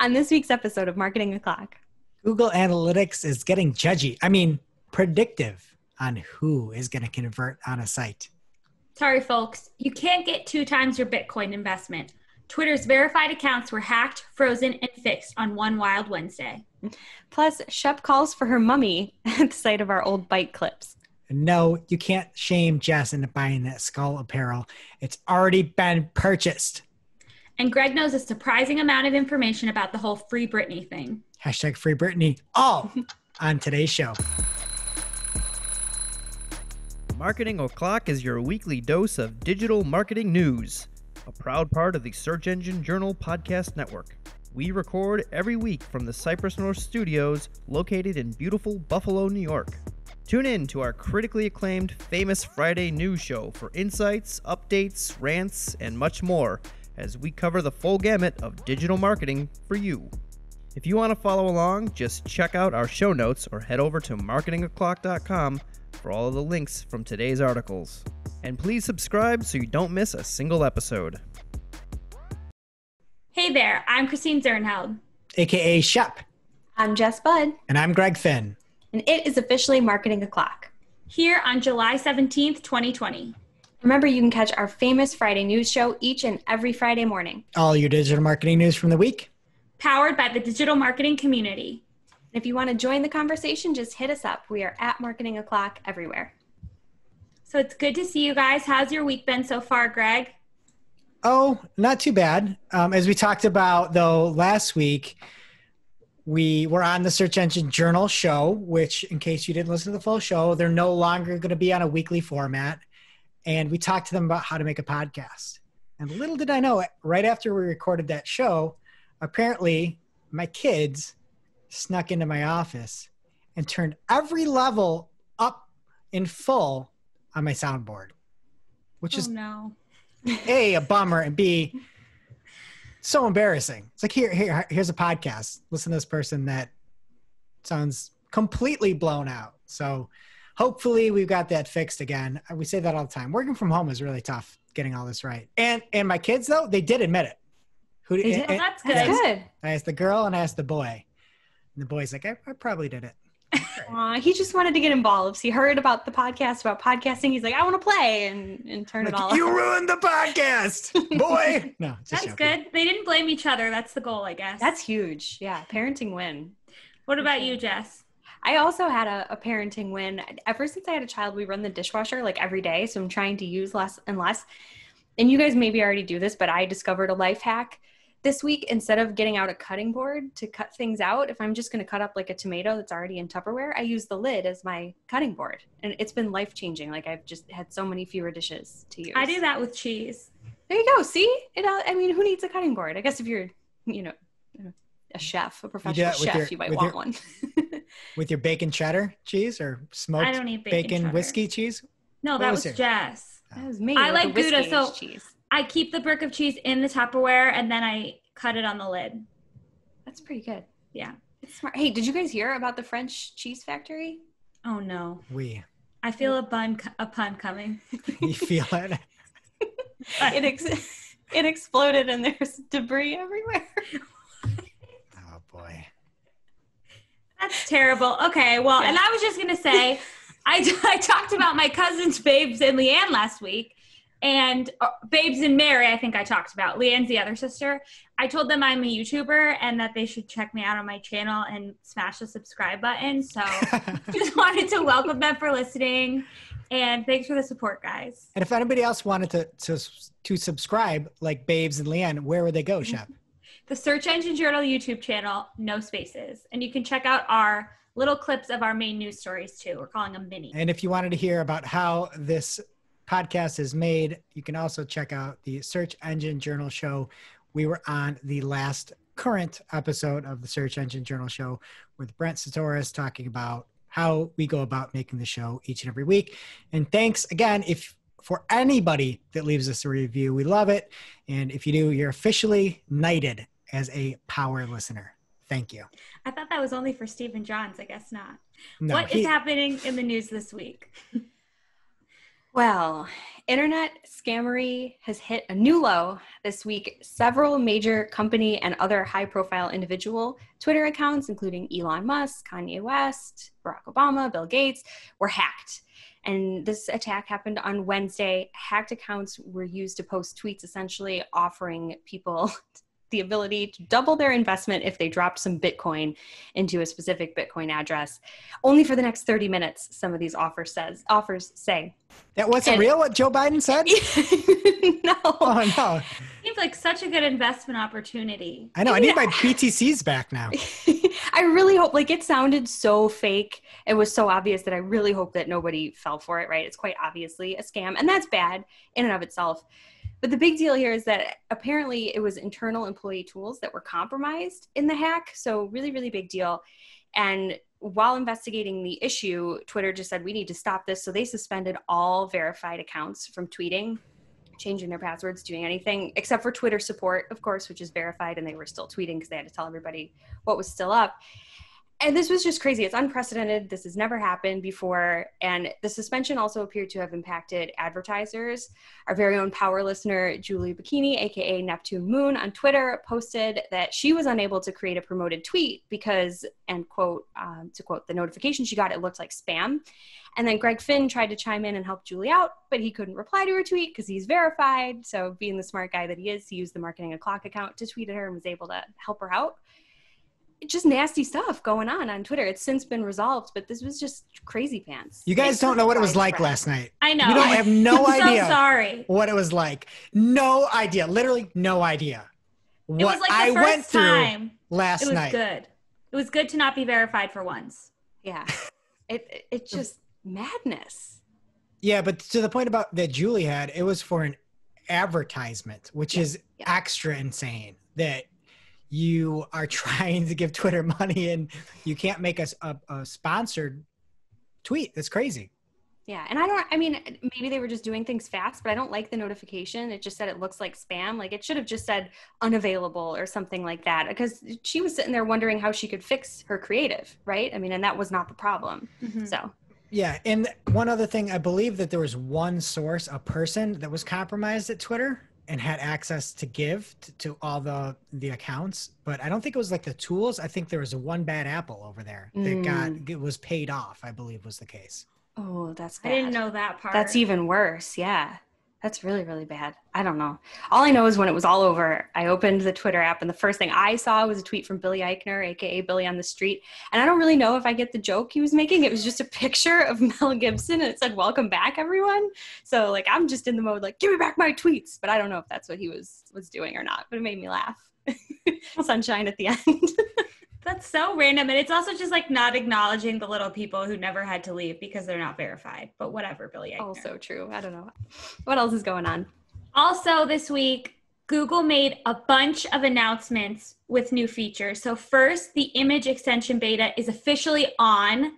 On this week's episode of Marketing O'Clock, Google Analytics is getting predictive on who is going to convert on a site. Sorry, folks, you can't get 2 times your Bitcoin investment. Twitter's verified accounts were hacked, frozen, and fixed on one wild Wednesday. Plus, Shep calls for her mummy at the sight of our old bike clips. No, you can't shame Jess into buying that skull apparel. It's already been purchased. And Greg knows a surprising amount of information about the whole Free Britney thing. Hashtag Free Britney, all on today's show. Marketing O'Clock is your weekly dose of digital marketing news, a proud part of the Search Engine Journal Podcast Network. We record every week from the Cypress North Studios, located in beautiful Buffalo, New York. Tune in to our critically acclaimed Famous Friday news show for insights, updates, rants, and much more as we cover the full gamut of digital marketing for you. If you want to follow along, just check out our show notes or head over to marketingoclock.com for all of the links from today's articles. And please subscribe so you don't miss a single episode. Hey there, I'm Christine Zernheld. AKA Shep. I'm Jess Budd. And I'm Greg Finn. And it is officially Marketing O'Clock. Here on July 17th, 2020. Remember, you can catch our Famous Friday news show each and every Friday morning. All your digital marketing news from the week. Powered by the digital marketing community. If you want to join the conversation, just hit us up. We are at Marketing O'Clock everywhere. So it's good to see you guys. How's your week been so far, Greg? Oh, not too bad. As we talked about, though, last week, we were on the Search Engine Journal show, which, in case you didn't listen to the full show, they're no longer going to be on a weekly format. And we talked to them about how to make a podcast. And little did I know, right after we recorded that show, apparently my kids snuck into my office and turned every level up in full on my soundboard, which is A, a bummer, and B, so embarrassing. It's like, here's a podcast. Listen to this person that sounds completely blown out. So hopefully we've got that fixed again. We say that all the time. Working from home is really tough, getting all this right. And my kids, though, they did admit it. That's good. That's good. I asked the girl and I asked the boy. And the boy's like, I probably did it. He just wanted to get involved. He heard about the podcast, about podcasting. He's like, I want to play and turn it all. You ruined the podcast, boy. No, that's good. They didn't blame each other. That's the goal, I guess. That's huge. Yeah, parenting win. What about you, Jess? I also had a parenting win. Ever since I had a child, we run the dishwasher like every day. So I'm trying to use less and less. And you guys maybe already do this, but I discovered a life hack this week. Instead of getting out a cutting board to cut things out, if I'm just going to cut up like a tomato that's already in Tupperware, I use the lid as my cutting board. And it's been life-changing. Like, I've just had so many fewer dishes to use. I do that with cheese. There you go. See? I mean, who needs a cutting board? I guess if you're, a chef, a professional chef, you might want one. With your bacon cheddar cheese or smoked I don't eat bacon whiskey cheese? No, that was Jess. That was me. I like Gouda, so cheese. I keep the brick of cheese in the Tupperware and then I cut it on the lid. That's pretty good. Yeah. It's smart. Hey, did you guys hear about the French cheese factory? Oh, no. I feel a pun coming. You feel it? It exploded and there's debris everywhere. Oh, boy. That's terrible. Okay, well, and I was just going to say, I talked about my cousins, Babes and Leanne last week, and Babes and Mary, I think I talked about. Leanne's the other sister. I told them I'm a YouTuber and that they should check me out on my channel and smash the subscribe button. So just wanted to welcome them for listening, and thanks for the support, guys. And if anybody else wanted to subscribe, like Babes and Leanne, where would they go, Shep? The Search Engine Journal YouTube channel, no spaces. And you can check out our little clips of our main news stories too. We're calling them mini. And if you wanted to hear about how this podcast is made, you can also check out the Search Engine Journal show. We were on the last current episode of the Search Engine Journal show with Brent Satoris talking about how we go about making the show each and every week. And thanks again, for anybody that leaves us a review. We love it. And if you do, you're officially knighted as a power listener. Thank you. I thought that was only for Stephen Johns. I guess not. No, What is happening in the news this week? Well, internet scammery has hit a new low this week. Several major company and other high-profile individual Twitter accounts, including Elon Musk, Kanye West, Barack Obama, Bill Gates, were hacked. And this attack happened on Wednesday. Hacked accounts were used to post tweets essentially offering people the ability to double their investment if they dropped some Bitcoin into a specific Bitcoin address. Only for the next 30 minutes, some of these offers say. That wasn't real, what Joe Biden said? No. Oh, no. Seems like such a good investment opportunity. I know. I need my BTCs back now. I really hope, like, it sounded so fake. It was so obvious that I really hope that nobody fell for it, right? It's quite obviously a scam, and that's bad in and of itself. But the big deal here is that apparently it was internal employee tools that were compromised in the hack. So really, really big deal. And while investigating the issue, Twitter just said, we need to stop this. So they suspended all verified accounts from tweeting, changing their passwords, doing anything, except for Twitter support, of course, which is verified. And they were still tweeting because they had to tell everybody what was still up. And this was just crazy. It's unprecedented. This has never happened before. And the suspension also appeared to have impacted advertisers. Our very own power listener, Julie Bikini, aka Neptune Moon, on Twitter posted that she was unable to create a promoted tweet because, and quote, to quote, the notification she got, it looked like spam. And then Greg Finn tried to chime in and help Julie out, but he couldn't reply to her tweet because he's verified. So being the smart guy that he is, he used the Marketing O'Clock account to tweet at her and was able to help her out. Just nasty stuff going on Twitter. It's since been resolved, but this was just crazy pants. You guys don't know what it was like last night. I know. You don't have no idea So sorry. what it was like. No idea. Literally no idea. It was like the first time last it was night. good. It was good to not be verified for once. Yeah. It's just madness. Yeah, but to the point about that Julie had, it was for an advertisement, which is extra insane that you are trying to give Twitter money and you can't make a sponsored tweet. That's crazy. Yeah. And maybe they were just doing things fast, but I don't like the notification. It just said it looks like spam. Like it should have just said unavailable or something like that, because she was sitting there wondering how she could fix her creative, right? I mean, and that was not the problem. Mm-hmm. So. Yeah. And one other thing, I believe that there was one source, a person that was compromised at Twitter and had access to give to all the accounts, but I don't think it was like the tools. I think there was one bad apple over there that it was paid off, I believe was the case. Oh, that's bad. I didn't know that part. That's even worse. Yeah. That's really, really bad. I don't know. All I know is when it was all over, I opened the Twitter app and the first thing I saw was a tweet from Billy Eichner, aka Billy on the Street. And I don't really know if I get the joke he was making. It was just a picture of Mel Gibson and it said, "Welcome back, everyone." So like, I'm just in the mode, like, give me back my tweets. But I don't know if that's what he was doing or not, but it made me laugh. Sunshine at the end. That's so random. And it's also just like not acknowledging the little people who never had to leave because they're not verified. But whatever, Billy Eichner. Also true. I don't know. What else is going on? Also this week, Google made a bunch of announcements with new features. So first, the image extension beta is officially on.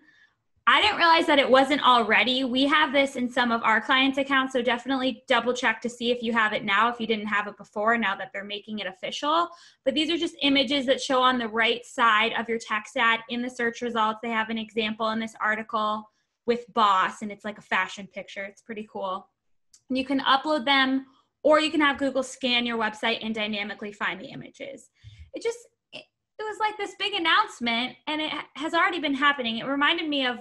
I didn't realize that it wasn't already. We have this in some of our clients' accounts, so definitely double check to see if you have it now, if you didn't have it before, now that they're making it official. But these are just images that show on the right side of your text ad in the search results. They have an example in this article with Boss, and it's like a fashion picture. It's pretty cool. And you can upload them, or you can have Google scan your website and dynamically find the images. It was like this big announcement, and it has already been happening. It reminded me of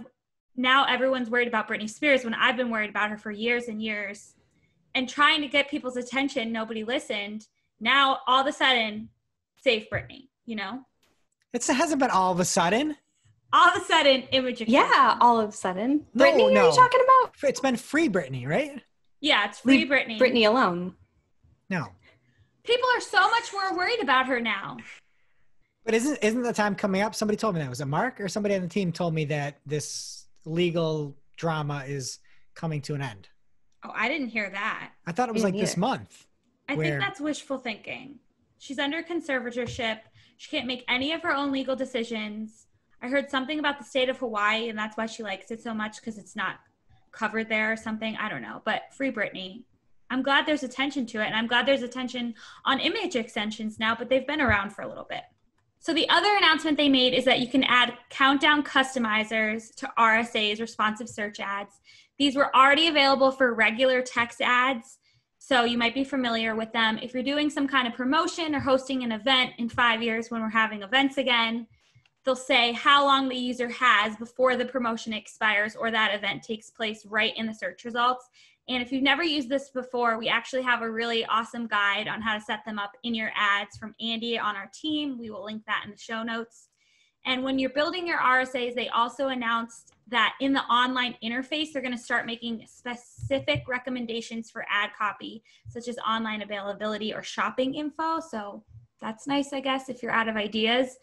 now everyone's worried about Britney Spears when I've been worried about her for years and years and trying to get people's attention. Nobody listened. Now, all of a sudden, save Britney, you know? It hasn't been all of a sudden. All of a sudden, image extension. Yeah, all of a sudden. No, Britney, are you talking about? It's been free Britney, right? Yeah, it's free Britney. Britney alone. No. People are so much more worried about her now. But isn't the time coming up? Somebody told me that. Was it Mark or somebody on the team told me that this legal drama is coming to an end? Oh, I didn't hear that. I thought it was like this month. I think that's wishful thinking. She's under conservatorship. She can't make any of her own legal decisions. I heard something about the state of Hawaii, and that's why she likes it so much, because it's not covered there or something. I don't know. But free Britney. I'm glad there's attention to it, and I'm glad there's attention on image extensions now, but they've been around for a little bit. So the other announcement they made is that you can add countdown customizers to RSA's responsive search ads. These were already available for regular text ads, so you might be familiar with them. If you're doing some kind of promotion or hosting an event in 5 years when we're having events again, they'll say how long the user has before the promotion expires or that event takes place right in the search results. And if you've never used this before, we actually have a really awesome guide on how to set them up in your ads from Andy on our team. We will link that in the show notes. And when you're building your RSAs, they also announced that in the online interface, they're going to start making specific recommendations for ad copy, such as online availability or shopping info. So that's nice, I guess, if you're out of ideas.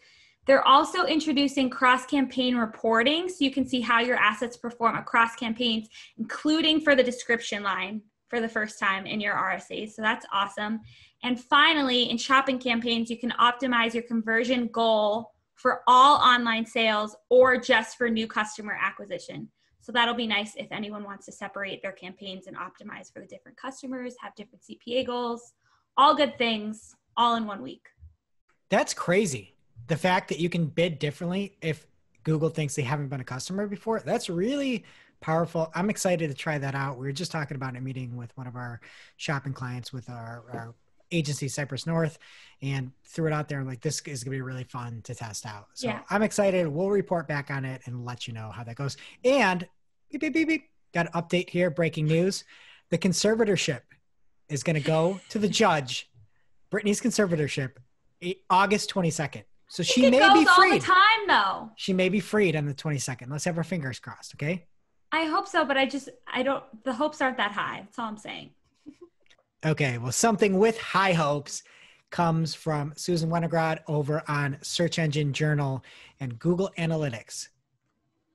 They're also introducing cross-campaign reporting, so you can see how your assets perform across campaigns, including for the description line for the first time in your RSAs. So that's awesome. And finally, in shopping campaigns, you can optimize your conversion goal for all online sales or just for new customer acquisition. So that'll be nice if anyone wants to separate their campaigns and optimize for the different customers, have different CPA goals, all good things, all in 1 week. That's crazy. The fact that you can bid differently if Google thinks they haven't been a customer before, that's really powerful. I'm excited to try that out. We were just talking about a meeting with one of our shopping clients with our agency, Cypress North, and threw it out there. Like, this is going to be really fun to test out. So yeah. I'm excited. We'll report back on it and let you know how that goes. And beep, beep, beep, beep. Got an update here. Breaking news. The conservatorship is going to go to the judge. Brittany's conservatorship, August 22nd. So she may be freed. All the time, though. She may be freed on the 22nd. Let's have our fingers crossed, okay? I hope so, but the hopes aren't that high. That's all I'm saying. Okay, well, something with high hopes comes from Susan Winograd over on Search Engine Journal, and Google Analytics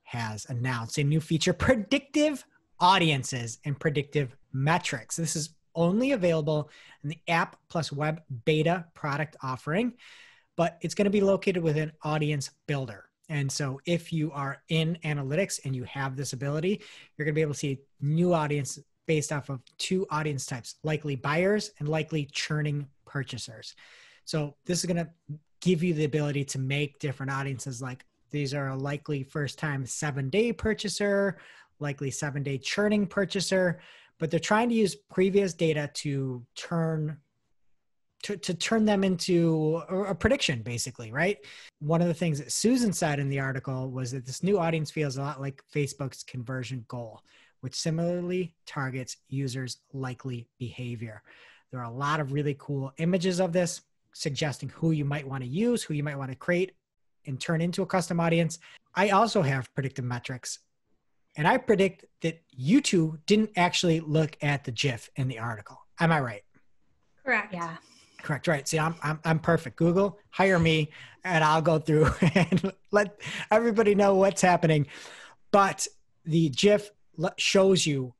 has announced a new feature, Predictive Audiences and Predictive Metrics. This is only available in the app plus web beta product offering, but it's going to be located within Audience Builder. And so if you are in analytics and you have this ability, you're going to be able to see new audience based off of 2 audience types, likely buyers and likely churning purchasers. So this is going to give you the ability to make different audiences, like these are a likely first-time 7-day purchaser, likely 7-day churning purchaser, but they're trying to use previous data to turn them into a prediction, basically, right? One of the things that Susan said in the article was that this new audience feels a lot like Facebook's conversion goal, which similarly targets users' likely behavior. There are a lot of really cool images of this, suggesting who you might want to use, who you might want to create and turn into a custom audience. I also have predictive metrics, and I predict that you two didn't actually look at the GIF in the article. Am I right? Correct. Yeah. Correct. Right. See, I'm perfect. Google, hire me and I'll go through and let everybody know what's happening. But the GIF shows you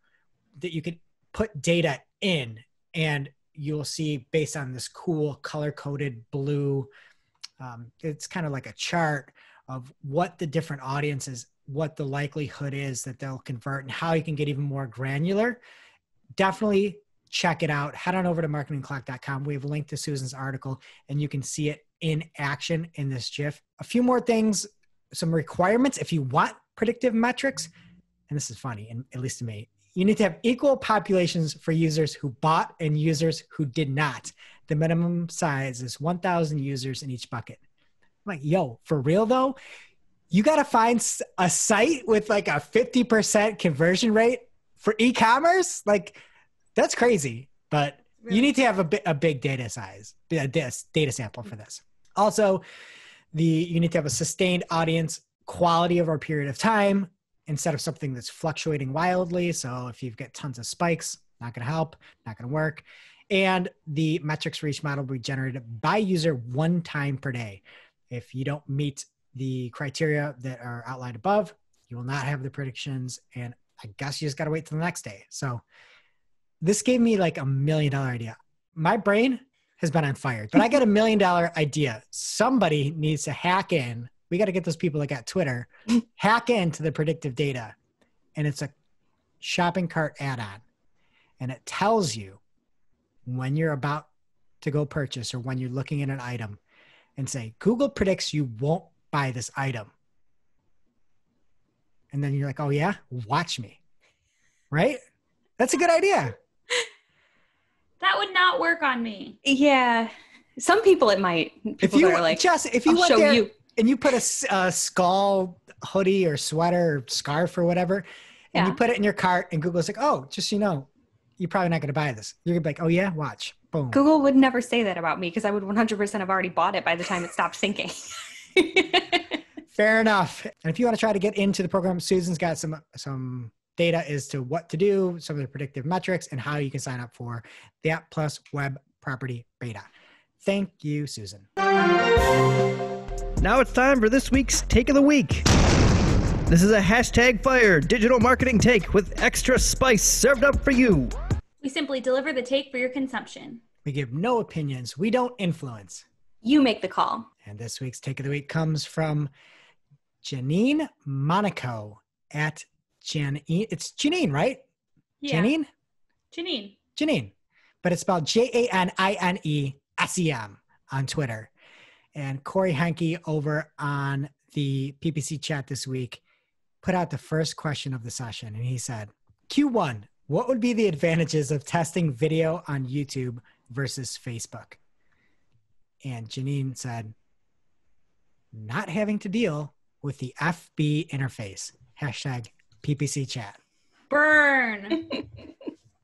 that you can put data in, and you'll see based on this cool color-coded blue, it's kind of like a chart of what the different audiences, what the likelihood is that they'll convert and how you can get even more granular. Definitely check it out. Head on over to marketingclock.com. We have a link to Susan's article and you can see it in action in this GIF. A few more things, some requirements. If you want predictive metrics, and this is funny, and at least to me, you need to have equal populations for users who bought and users who did not. The minimum size is 1,000 users in each bucket. I'm like, yo, for real though? You got to find a site with like a 50% conversion rate for e-commerce? Like, that's crazy, but you need to have a big data size, a data sample for this. Also, you need to have a sustained audience quality over a period of time instead of something that's fluctuating wildly. So if you've got tons of spikes, not going to help, not going to work. And the metrics for each model will be generated by user 1 time per day. If you don't meet the criteria that are outlined above, you will not have the predictions. And I guess you just got to wait till the next day. So this gave me like $1 million idea. My brain has been on fire, but I got $1 million idea. Somebody needs to hack in. We got to get those people that got Twitter, hack into the predictive data. And it's a shopping cart add-on. And it tells you when you're about to go purchase or when you're looking at an item, and say, Google predicts you won't buy this item. And then you're like, oh yeah, watch me. Right? That's a good idea. That would not work on me. Yeah. Some people it might. People If you that are like, Jess, if you I'll went show there you. and you put a skull hoodie or sweater or scarf or whatever, and you Yeah. put it in your cart and Google's like, oh, just so you know, you're probably not going to buy this. You're going to be like, oh yeah, watch. Boom. Google would never say that about me because I would 100% have already bought it by the time it stopped thinking. Fair enough. And if you want to try to get into the program, Susan's got some data as to what to do, some of the predictive metrics, and how you can sign up for the App Plus Web Property Beta. Thank you, Susan. Now it's time for this week's Take of the Week. This is a #fire digital marketing take with extra spice served up for you. We simply deliver the take for your consumption. We give no opinions. We don't influence. You make the call. And this week's Take of the Week comes from Janine Monaco at Janine. It's Janine, right? Yeah. Janine? Janine. But it's spelled JANINESEM on Twitter. And Corey Henke over on the PPC chat this week put out the first question of the session. And he said, Q1, what would be the advantages of testing video on YouTube versus Facebook? And Janine said, not having to deal with the FB interface. #PPC chat. Burn.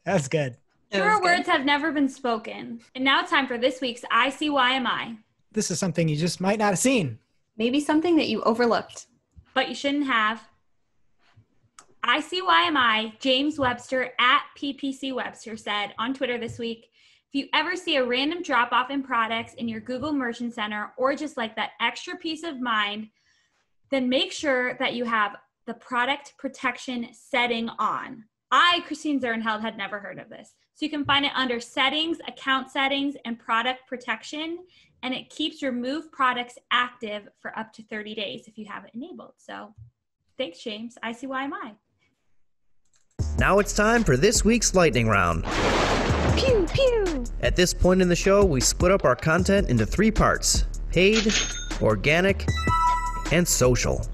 That's good. Truer words have never been spoken. And now it's time for this week's ICYMI. This is something you just might not have seen. Maybe something that you overlooked. But you shouldn't have. ICYMI, James Webster at PPC Webster said on Twitter this week, if you ever see a random drop off in products in your Google Merchant Center or just like that extra peace of mind, then make sure that you have the product protection setting on. I, Christine Zernheld, had never heard of this. So you can find it under settings, account settings, and product protection. And it keeps removed products active for up to 30 days if you have it enabled. So thanks, James. ICYMI. Now it's time for this week's lightning round. Pew, pew. At this point in the show, we split up our content into 3 parts: paid, organic, and social.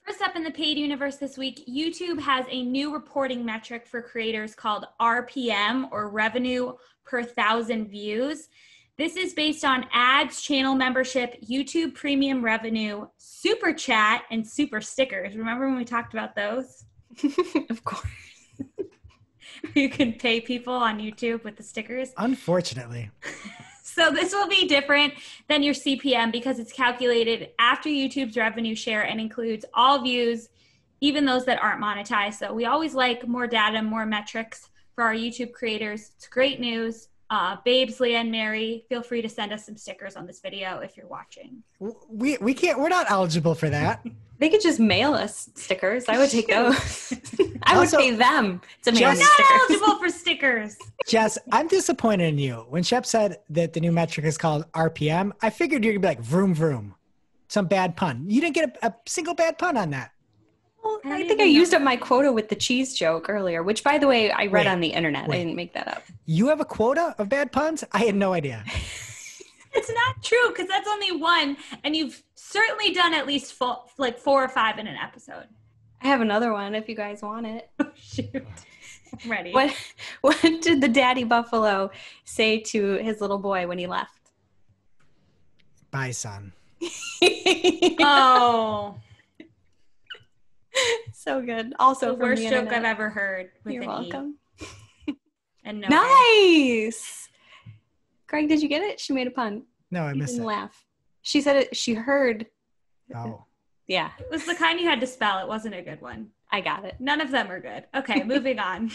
First up in the paid universe this week, YouTube has a new reporting metric for creators called RPM, or revenue per 1,000 views. This is based on ads, channel membership, YouTube premium revenue, super chat, and super stickers. Remember when we talked about those? Of course. You can pay people on YouTube with the stickers. Unfortunately. So this will be different than your CPM because it's calculated after YouTube's revenue share and includes all views, even those that aren't monetized. So we always like more data, more metrics for our YouTube creators. It's great news. Babes, Leah, and Mary, feel free to send us some stickers on this video if you're watching. We can't, we're not eligible for that. They could just mail us stickers. I would take those. I would Also, pay them to mail Jess- me Not stickers. eligible for stickers. Jess, I'm disappointed in you. When Shep said that the new metric is called RPM, I figured you're going to be like vroom vroom. Some bad pun. You didn't get a single bad pun on that. Well, I I don't think I even used know. up my quota with the cheese joke earlier, which, by the way, I read Wait, on the internet. wait. I didn't make that up. You have a quota of bad puns? I had no idea. It's not true because that's only one, and you've certainly done at least 4 or 5 in an episode. I have another one if you guys want it. Oh, shoot. I'm ready. What did the daddy buffalo say to his little boy when he left? Bye, son. Oh, So good. Also, the from worst the joke internet. I've ever heard. With You're an E. welcome. And no. Nice. Greg, did you get it? She made a pun. No, I You missed didn't it. laugh. She said it. She heard. Oh. Yeah, It was the kind you had to spell. It wasn't a good one. I got it. None of them are good. Okay, moving on.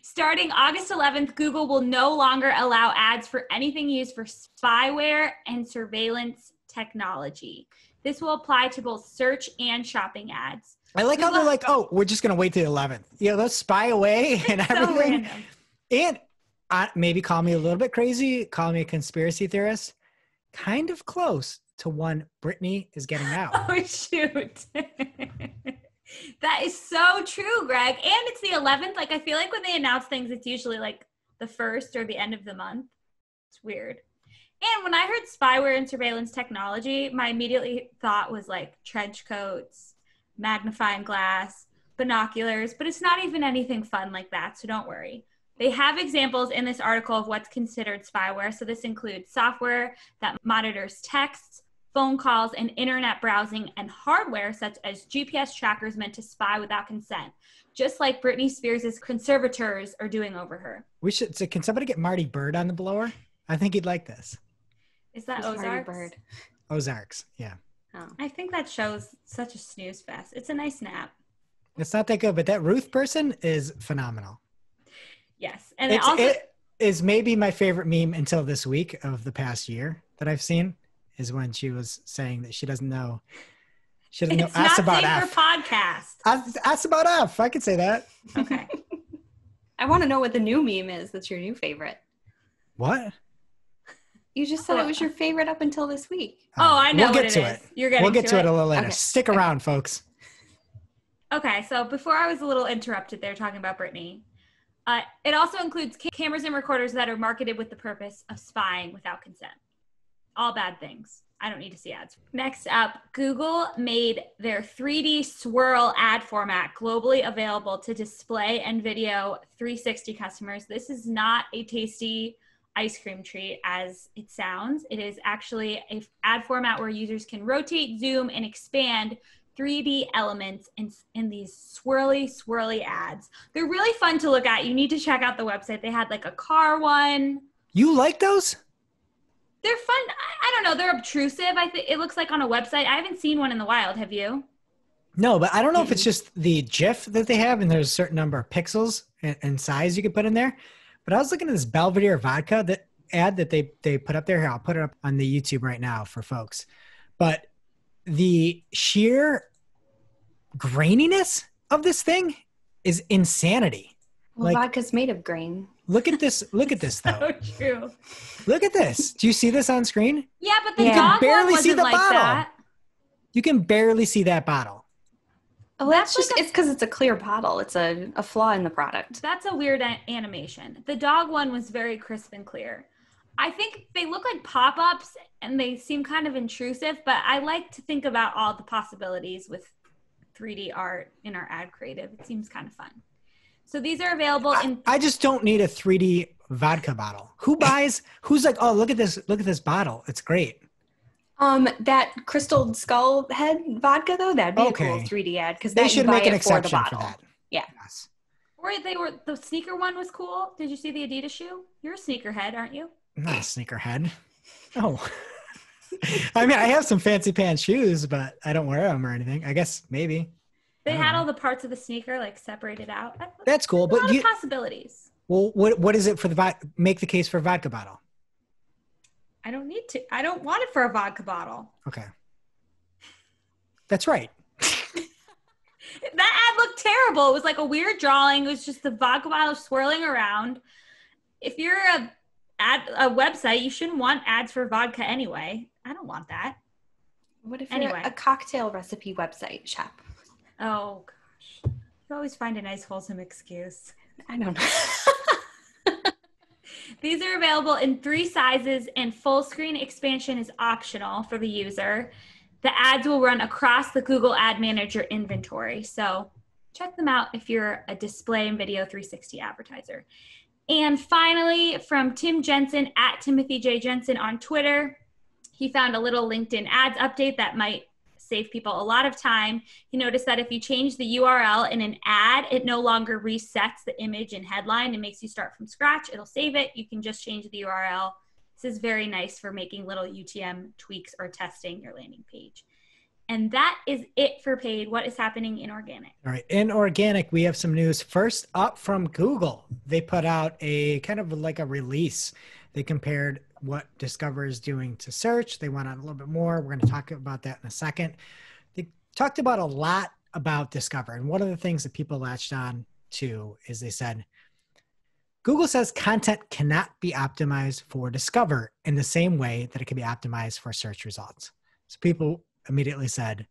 Starting August 11th, Google will no longer allow ads for anything used for spyware and surveillance technology. This will apply to both search and shopping ads. I like how they're like, oh, we're just going to wait till the 11th. You know, let's spy away and So everything. random. And maybe call me a little bit crazy, call me a conspiracy theorist. Kind of close to when Britney is getting out. Oh, shoot. That is so true, Greg. And it's the 11th. Like, I feel like when they announce things, it's usually like the 1st or the end of the month. It's weird. And when I heard spyware and surveillance technology, my immediately thought was like trench coats, magnifying glass, binoculars, but it's not even anything fun like that, so don't worry. They have examples in this article of what's considered spyware. So this includes software that monitors texts, phone calls, and internet browsing, and hardware such as GPS trackers meant to spy without consent, just like Britney Spears' conservators are doing over her. So can somebody get Marty Bird on the blower? I think he'd like this. Is that Who's Marty Ozarks? Bird? Ozarks, yeah. Oh. I think that show's such a snooze fest. It's a nice nap. It's not that good, but that Ruth person is phenomenal. Yes. And it is maybe my favorite meme until this week of the past year that I've seen, is when she was saying that she doesn't know. She doesn't know. It's Ask not about safe F. for podcast. Ask about F. I could say that. Okay. I want to know what the new meme is that's your new favorite. What? You just said it was your favorite up until this week. Oh, I know We'll get what to it it. is. You're getting We'll get to it a little later. Okay. Stick around, folks. Okay, so before I was a little interrupted there talking about Britney, it also includes cameras and recorders that are marketed with the purpose of spying without consent. All bad things. I don't need to see ads. Next up, Google made their 3D swirl ad format globally available to display and video 360 customers. This is not a tasty ice cream treat as it sounds. It is actually an ad format where users can rotate, zoom, and expand 3D elements in these swirly ads. They're really fun to look at. You need to check out the website. They had like a car one. You like those? They're fun. I don't know. They're obtrusive. I think it looks like on a website. I haven't seen one in the wild. Have you? No, but I don't know if it's just the GIF that they have and there's a certain number of pixels and size you can put in there. But I was looking at this Belvedere vodka ad that they put up there. Here, I'll put it up on the YouTube right now for folks. But the sheer graininess of this thing is insanity. Well, vodka's made of grain. Look at this. Look at this, though. So true. Look at this. Do you see this on screen? Yeah, but the You can dog barely one see wasn't the like bottle. that. You can barely see that bottle. Oh, That's that's just, like it's because it's a clear bottle. It's a flaw in the product. That's a weird animation. The dog one was very crisp and clear. I think they look like pop-ups and they seem kind of intrusive, but I like to think about all the possibilities with 3D art in our ad creative. It seems kind of fun. So these are available in... I just don't need a 3D vodka bottle. Who's like, oh, look at this bottle. It's great. That crystal skull head vodka though, that'd be a cool 3D ad because they should make an exception for that. Yeah. Yes. Or the sneaker one was cool. Did you see the Adidas shoe? You're a sneakerhead, aren't you? I'm not a sneakerhead. Oh. I mean, I have some fancy pants shoes, but I don't wear them or anything. I guess maybe. They had all the parts of the sneaker like separated out. That's cool, A lot of possibilities. Well, what is it for make the case for a vodka bottle? I don't need to. I don't want it for a vodka bottle. Okay. That's right. That ad looked terrible. It was like a weird drawing. It was just the vodka bottle swirling around. If you're a website, you shouldn't want ads for vodka anyway. I don't want that. What if Anyway. you're a cocktail recipe website shop? Oh, gosh. You always find a nice, wholesome excuse. I don't know. These are available in 3 sizes, and full screen expansion is optional for the user. The ads will run across the Google Ad Manager inventory. So check them out if you're a display and video 360 advertiser. And finally, from Tim Jensen at Timothy J. Jensen on Twitter, he found a little LinkedIn ads update that might save people a lot of time. He noticed that if you change the URL in an ad, it no longer resets the image and headline. It makes you start from scratch. It'll save it. You can just change the URL. This is very nice for making little UTM tweaks or testing your landing page. And that is it for paid. What is happening in organic? All right. In organic, we have some news. First up from Google. They put out a kind of like a release. They compared what Discover is doing to search. They went on a little bit more. We're going to talk about that in a second. They talked about a lot about Discover. And one of the things that people latched on to is they said, Google says content cannot be optimized for Discover in the same way that it can be optimized for search results. So people immediately said,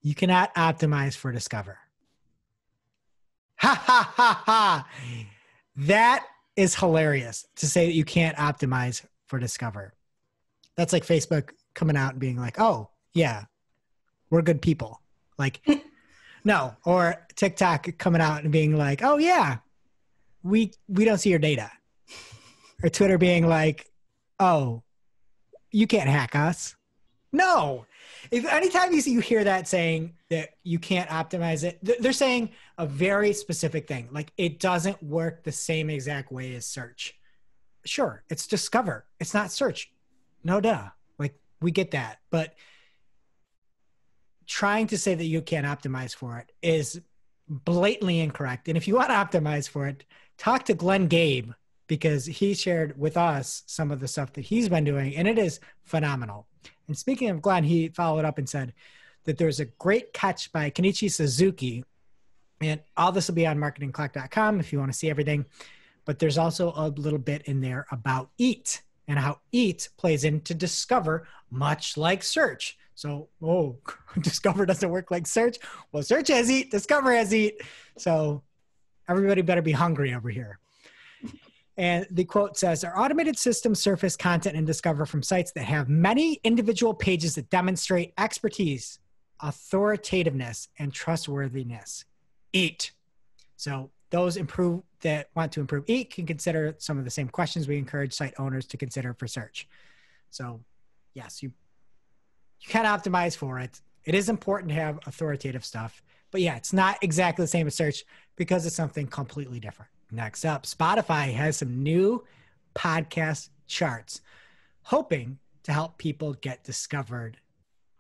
you cannot optimize for Discover. Ha, ha, ha, ha. That is hilarious to say that you can't optimize for Discover. That's like Facebook coming out and being like, oh, yeah, we're good people. Like, no. Or TikTok coming out and being like, oh, yeah, we don't see your data. Or Twitter being like, oh, you can't hack us. No. If anytime you hear that saying that you can't optimize it, they're saying a very specific thing. Like, it doesn't work the same exact way as search. Sure, it's discover. It's not search. No duh. Like, we get that. But trying to say that you can't optimize for it is blatantly incorrect. And if you want to optimize for it, talk to Glenn Gabe, because he shared with us some of the stuff that he's been doing, and it is phenomenal. And speaking of Glenn, he followed up and said that there's a great catch by Kenichi Suzuki, and all this will be on marketingclock.com if you want to see everything. But there's also a little bit in there about EAT and how EAT plays into Discover, much like search. So, Discover doesn't work like search. Well, search has EAT, Discover has EAT. So everybody better be hungry over here. And the quote says, our automated systems surface content in Discover from sites that have many individual pages that demonstrate expertise, authoritativeness, and trustworthiness. EAT. So those that want to improve EAT can consider some of the same questions we encourage site owners to consider for search. So yes, you can optimize for it. It is important to have authoritative stuff, but yeah, it's not exactly the same as search because it's something completely different. Next up, Spotify has some new podcast charts, hoping to help people get discovered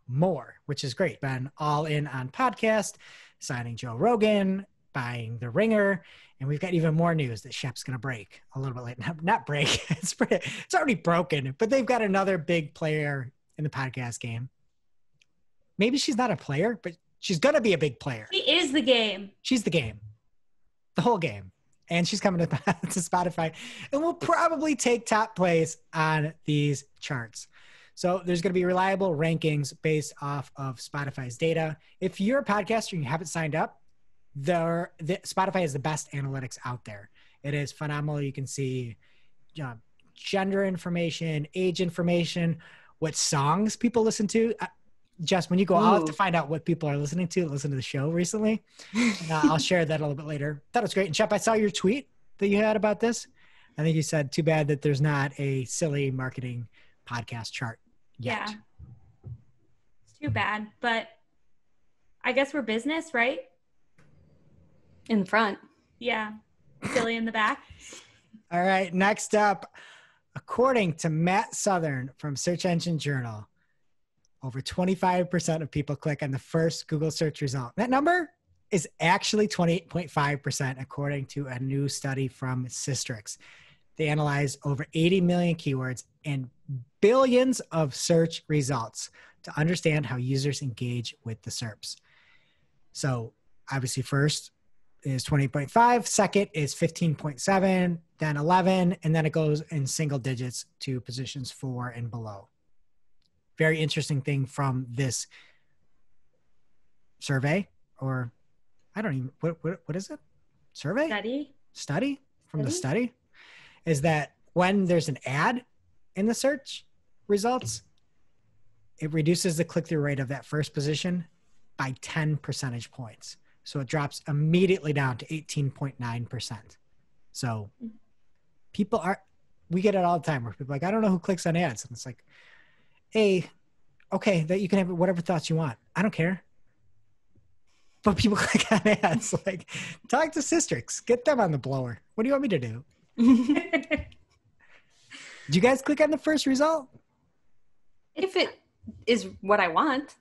more, which is great. Been all in on podcast, signing Joe Rogan, buying The Ringer, and we've got even more news that Shep's going to break a little bit later. Not break, it's already broken, but they've got another big player in the podcast game. Maybe she's not a player, but she's going to be a big player. She is the game. She's the game. The whole game. And she's coming to Spotify and will probably take top place on these charts. So there's going to be reliable rankings based off of Spotify's data. If you're a podcaster and you haven't signed up, Spotify is the best analytics out there. It is phenomenal. You can see gender information, age information, what songs people listen to. Jess, when you go out to find out what people are listening to, listen to the show recently. I'll share that a little bit later. That was great. And Shep, I saw your tweet that you had about this. I think you said, too bad that there's not a silly marketing podcast chart yet. Yeah. It's too bad, but I guess we're business, right? In the front. Yeah. Silly in the back. All right. Next up, according to Matt Southern from Search Engine Journal, over 25% of people click on the first Google search result. That number is actually 28.5% according to a new study from Systrix. They analyzed over 80 million keywords and billions of search results to understand how users engage with the SERPs. So obviously first is 20.5, second is 15.7, then 11, and then it goes in single digits to positions 4 and below. Very interesting thing from this survey, or I don't even, what is it? Survey? Study from the study is that when there's an ad in the search results, it reduces the click-through rate of that first position by 10 percentage points. So it drops immediately down to 18.9%. So we get it all the time where people are like, I don't know who clicks on ads. And it's like, hey, okay, that you can have whatever thoughts you want. I don't care. But people click on ads. Like, talk to Systrix. Get them on the blower. What do you want me to do? Did you guys click on the first result? If it is what I want.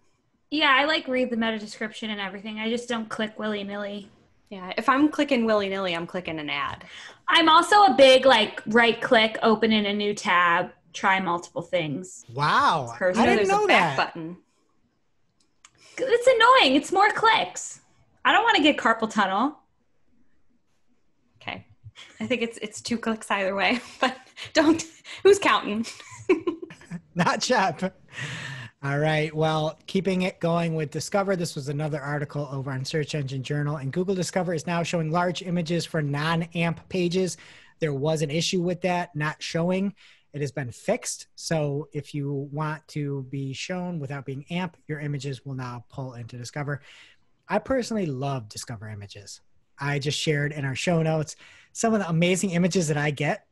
Yeah, I read the meta description and everything. I just don't click willy-nilly. Yeah, if I'm clicking willy-nilly, I'm clicking an ad. I'm also a big right click, open in a new tab, try multiple things. Wow. I didn't know that. Button. It's annoying. It's more clicks. I don't want to get carpal tunnel. Okay. I think it's 2 clicks either way, but who's counting? Not Shep. All right. Well, keeping it going with Discover, this was another article over on Search Engine Journal, and Google Discover is now showing large images for non-AMP pages. There was an issue with that not showing, It has been fixed. So if you want to be shown without being AMP, your images will now pull into Discover. I personally love Discover Images. I just shared in our show notes some of the amazing images that I get.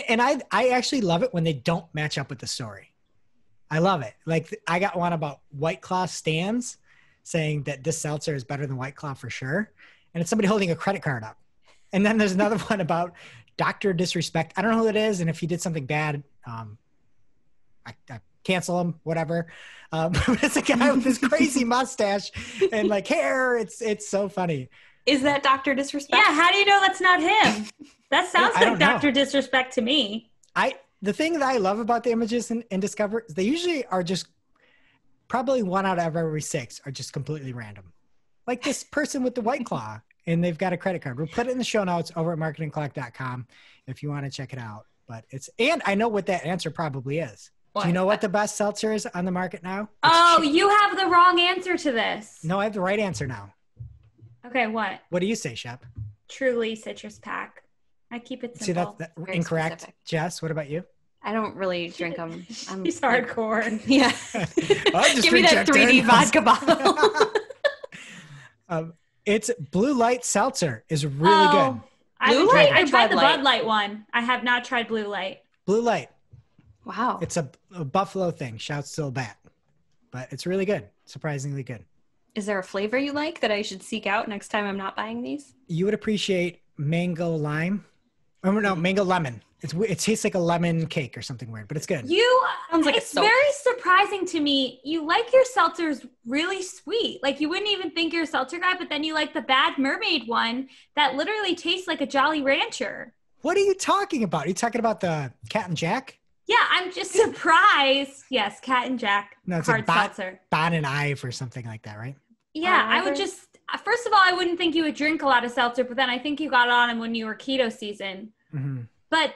And I actually love it when they don't match up with the story. I love it. Like I got one about White Claw stands saying that this seltzer is better than White Claw for sure. And it's somebody holding a credit card up. And then there's another one about Dr. Disrespect. I don't know who it is. And if he did something bad, I cancel him, whatever. But it's a guy with this crazy mustache and like hair. It's so funny. Is that Dr. Disrespect? Yeah, how do you know that's not him? That sounds like Dr. Disrespect to me. The thing that I love about the images in Discover is they usually are just probably 1 out of every 6 are just completely random. Like this person with the White Claw and they've got a credit card. We'll put it in the show notes over at marketingclock.com if you want to check it out. But and I know what that answer probably is. What? Do you know what the best seltzer is on the market now? You have the wrong answer to this. No, I have the right answer now. Okay, what? What do you say, Shep? Truly Citrus Pack. I keep it simple. See, that's incorrect. Specific. Jess, what about you? I don't really drink them. He's hardcore. Yeah. Give me that 3D vodka bottle. It's Blue Light Seltzer is really good. I tried the Bud Light one. I have not tried Blue Light. Blue Light. Wow. It's a Buffalo thing. Shouts to the bat. But it's really good. Surprisingly good. Is there a flavor you like that I should seek out next time I'm not buying these? You would appreciate mango lime. Oh, no, mango lemon. It tastes like a lemon cake or something weird, but it's good. Sounds like it's very surprising to me. You like your seltzers really sweet. Like you wouldn't even think you're a seltzer guy, but then you like the Bad Mermaid one that literally tastes like a Jolly Rancher. What are you talking about? Are you talking about the Cat and Jack? Yeah, I'm just surprised. Yes, Cat and Jack. No, it's hard like seltzer. Bon and Ive or something like that, right? Yeah, I would just, first of all, I wouldn't think you would drink a lot of seltzer, but then I think you got on them when you were keto season. Mm-hmm. But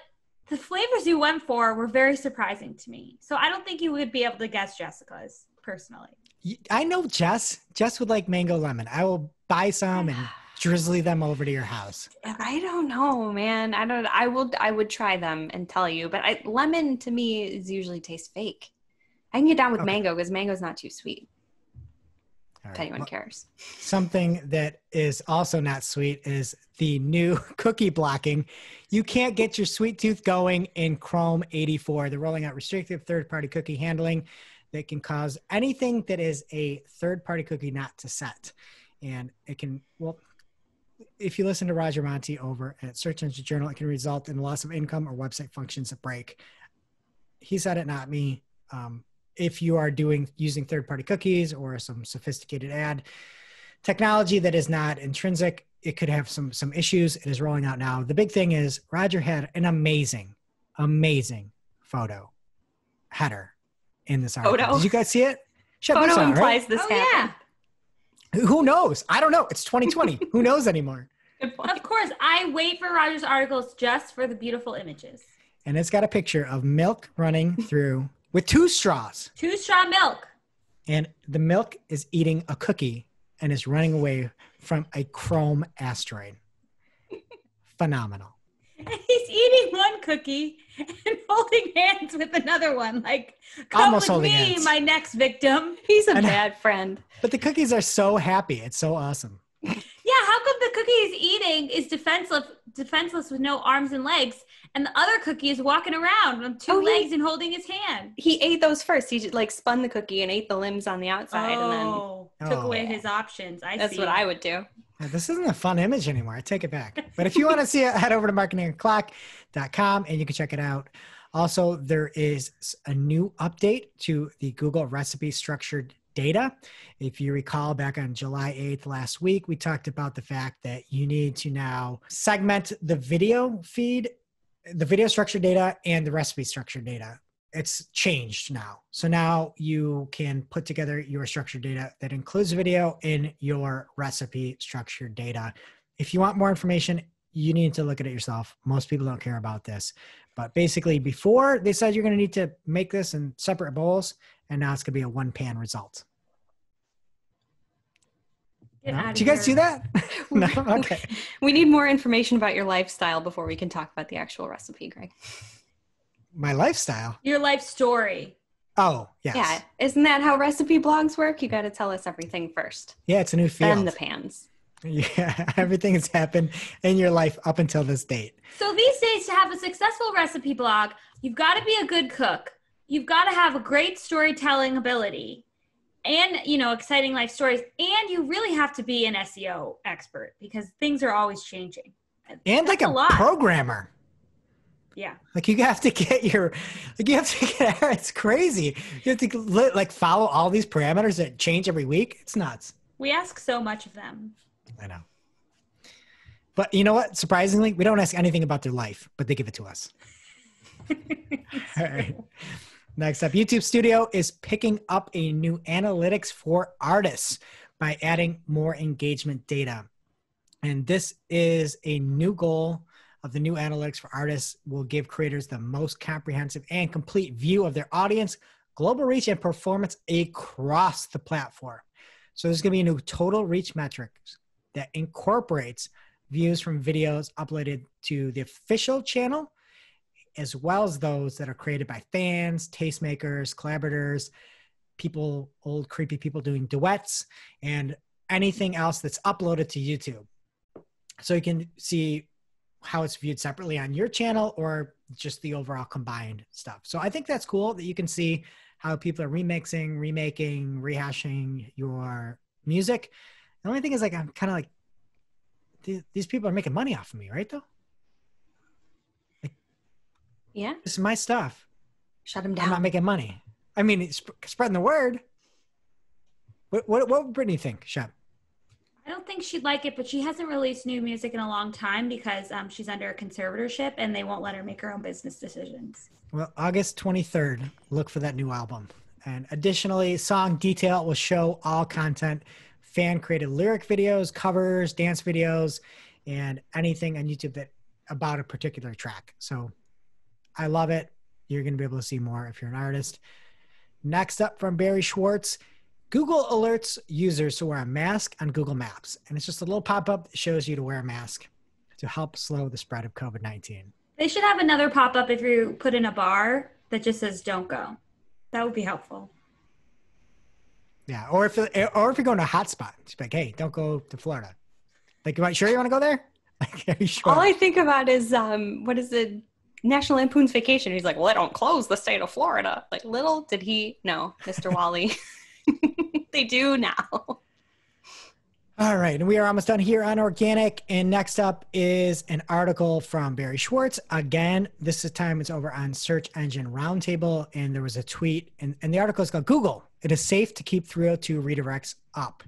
the flavors you went for were very surprising to me. So I don't think you would be able to guess Jessica's, personally. I know Jess. Jess would like mango lemon. I will buy some and drizzly them over to your house. I don't know, man. I would try them and tell you, but lemon to me usually tastes fake. I can get down with mango because mango's not too sweet. If anyone cares. Something that is also not sweet is the new cookie blocking. You can't get your sweet tooth going in Chrome 84. They're rolling out restrictive third-party cookie handling that can cause anything that is a third-party cookie not to set. And it can, if you listen to Roger Monti over at Search Engine Journal, it can result in loss of income or website functions that break. He said it, not me. If you are using third-party cookies or some sophisticated ad technology that is not intrinsic, it could have some issues. It is rolling out now. The big thing is Roger had an amazing photo header in this article. Photo? Did you guys see it? Photo implies this happened. Yeah. Who knows? I don't know. It's 2020. Who knows anymore? Of course, I wait for Roger's articles just for the beautiful images. And it's got a picture of milk running through with 2 straws. 2 straw milk. And the milk is eating a cookie and is running away from a chrome asteroid. Phenomenal. And he's eating one cookie and holding hands with another one. Like, come almost with holding me, hands. my next victim. He's a bad friend. But the cookies are so happy. It's so awesome. Yeah, how come the cookie he's eating is defenseless with no arms and legs, and the other cookie is walking around with 2 legs and holding his hand? He ate those first. He just, spun the cookie and ate the limbs on the outside, and then took away his options. That's what I would do. Yeah, this isn't a fun image anymore. I take it back. But if you want to see it, head over to marketingclock.com and you can check it out. Also, there is a new update to the Google recipe structured data. If you recall, back on July 8th last week, we talked about the fact that you need to now segment the video feed, the video structured data, and the recipe structured data. It's changed now. So now you can put together your structured data that includes video in your recipe structured data. If you want more information, you need to look at it yourself. Most people don't care about this. But basically, before they said you're going to need to make this in separate bowls, and now it's going to be a one-pan result. No? Did you guys see that? No? Okay. We need more information about your lifestyle before we can talk about the actual recipe, Greg. My lifestyle? Your life story. Oh, yes. Yeah. Isn't that how recipe blogs work? You got to tell us everything first. Yeah, it's a new field. Then the pans. Yeah, everything has happened in your life up until this date. So these days, to have a successful recipe blog, you've got to be a good cook. You've got to have a great storytelling ability and, exciting life stories. And you really have to be an SEO expert because things are always changing. And That's like a lot. Programmer. Yeah. Like you have to get it's crazy. You have to follow all these parameters that change every week. It's nuts. We ask so much of them. I know. But you know what? Surprisingly, we don't ask anything about their life, but they give it to us. All right. Next up, YouTube Studio is picking up a new analytics for artists by adding more engagement data. And this is a new goal of the new analytics for artists will give creators the most comprehensive and complete view of their audience, global reach, and performance across the platform. So there's going to be a new total reach metrics that incorporates views from videos uploaded to the official channel, as well as those that are created by fans, tastemakers, collaborators, people, old creepy people doing duets, and anything else that's uploaded to YouTube. So you can see how it's viewed separately on your channel or just the overall combined stuff. So I think that's cool that you can see how people are remixing, remaking, rehashing your music. The only thing is I'm kind of these people are making money off of me, right though? Yeah. This is my stuff. Shut him down. I'm not making money. I mean, it's spreading the word. What would Brittany think, Shep? I don't think she'd like it, but she hasn't released new music in a long time because she's under a conservatorship and they won't let her make her own business decisions. Well, August 23rd, look for that new album. And additionally, song detail will show all content, fan-created lyric videos, covers, dance videos, and anything on YouTube that about a particular track. So I love it. You're going to be able to see more if you're an artist. Next up from Barry Schwartz, Google alerts users to wear a mask on Google Maps. And it's just a little pop-up that shows you to wear a mask to help slow the spread of COVID-19. They should have another pop-up if you put in a bar that just says don't go. That would be helpful. Yeah, or if you're going to a hot spot, it's like, hey, don't go to Florida. Like, sure you want to go there? Like, are you sure? All I think about is what is it? National Lampoon's Vacation. He's like, well, they don't close the state of Florida. Like, little did he know, Mr. Wally. They do now. All right, and we are almost done here on organic. And next up is an article from Barry Schwartz. Again, this time it's over on Search Engine Roundtable, and there was a tweet, and the article is called Google, it is safe to keep 302 redirects up.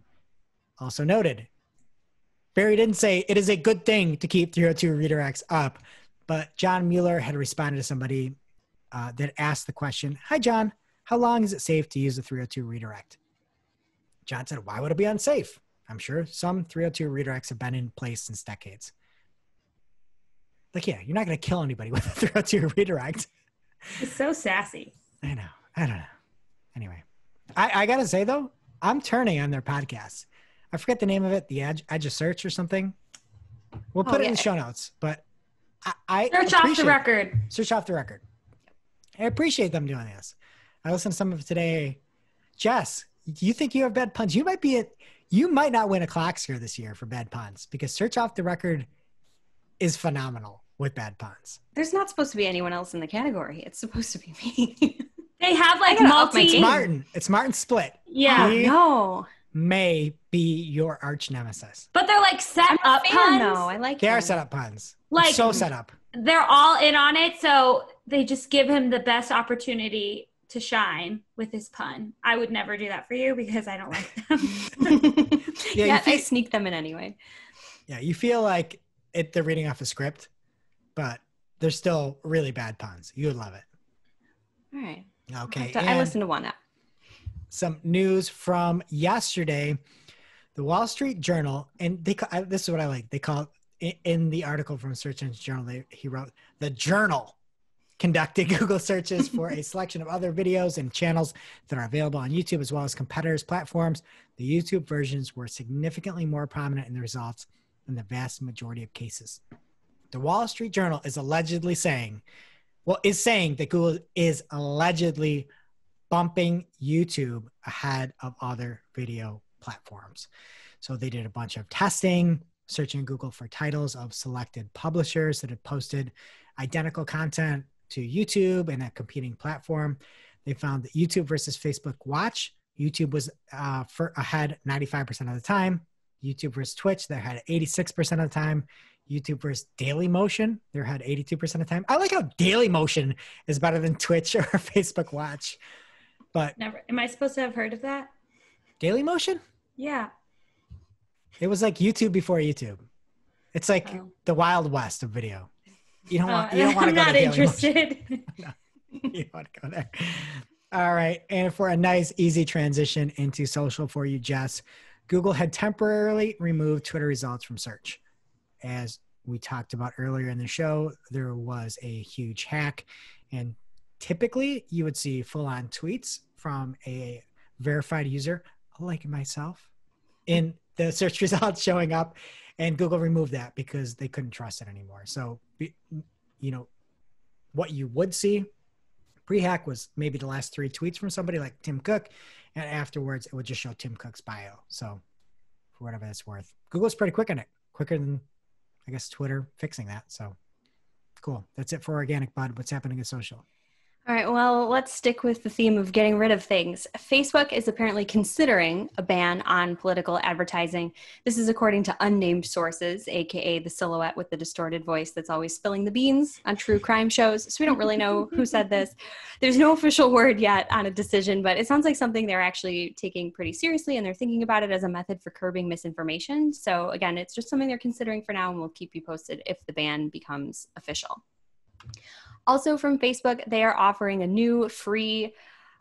Also noted, Barry didn't say it is a good thing to keep 302 redirects up, but John Mueller had responded to somebody that asked the question, hi, John, how long is it safe to use a 302 redirect? John said, why would it be unsafe? I'm sure some 302 redirects have been in place since decades. Like, yeah, you're not going to kill anybody with a 302 redirect. It's so sassy. I know. I don't know. Anyway, I got to say, though, I'm turning on their podcast. I forget the name of it, the Edge of Search or something. We'll put it in the show notes, but I Search off the record. Search off the record. I appreciate them doing this. I listened to some of it today. Jess, do you think you have bad puns? You might not win a Clocksker this year for bad puns because Search Off the Record is phenomenal with bad puns. There's not supposed to be anyone else in the category. It's supposed to be me. They have It's Martin Split. Yeah. No. May be your arch nemesis. But they're like set up puns. No, I like They him. are set up puns. Like, so set up. They're all in on it, so they just give him the best opportunity to shine with his pun. I would never do that for you because I don't like them. I sneak them in anyway. Yeah, you feel like they're reading off a script, but they're still really bad puns. You would love it. All right. Okay. I listened to one app. Some news from yesterday, the Wall Street Journal, and this is what I like. They call it in the article from Search Engine Journal. He wrote the Journal conducted Google searches for a selection of other videos and channels that are available on YouTube as well as competitors' platforms. The YouTube versions were significantly more prominent in the results in the vast majority of cases. The Wall Street Journal is allegedly saying well, is saying that Google is allegedly bumping YouTube ahead of other video platforms. So they did a bunch of testing, searching Google for titles of selected publishers that had posted identical content to YouTube and a competing platform. They found that YouTube versus Facebook Watch, YouTube was ahead 95% of the time. YouTube versus Twitch, they're ahead 86% of the time. YouTube versus Daily Motion, they're ahead 82% of the time. I like how Daily Motion is better than Twitch or Facebook Watch. But Never. Am I supposed to have heard of that? Daily Motion? Yeah. It was like YouTube before YouTube. It's like the Wild West of video. You don't want to go I'm to not Daily interested. No, you don't want to go there. All right. And for a nice, easy transition into social for you, Jess, Google had temporarily removed Twitter results from search. As we talked about earlier in the show, there was a huge hack. And typically you would see full-on tweets from a verified user like myself in the search results showing up, and Google removed that because they couldn't trust it anymore. So, you know, what you would see pre-hack was maybe the last 3 tweets from somebody like Tim Cook, and afterwards it would just show Tim Cook's bio. So for whatever that's worth, Google's pretty quick on it, quicker than I guess Twitter fixing that. So cool. That's it for Organic Bud. What's happening in social? All right, well, let's stick with the theme of getting rid of things. Facebook is apparently considering a ban on political advertising. This is according to unnamed sources, aka the silhouette with the distorted voice that's always spilling the beans on true crime shows. So we don't really know who said this. There's no official word yet on a decision, but it sounds like something they're actually taking pretty seriously, and they're thinking about it as a method for curbing misinformation. So again, it's just something they're considering for now, and we'll keep you posted if the ban becomes official. Also from Facebook, they are offering a new free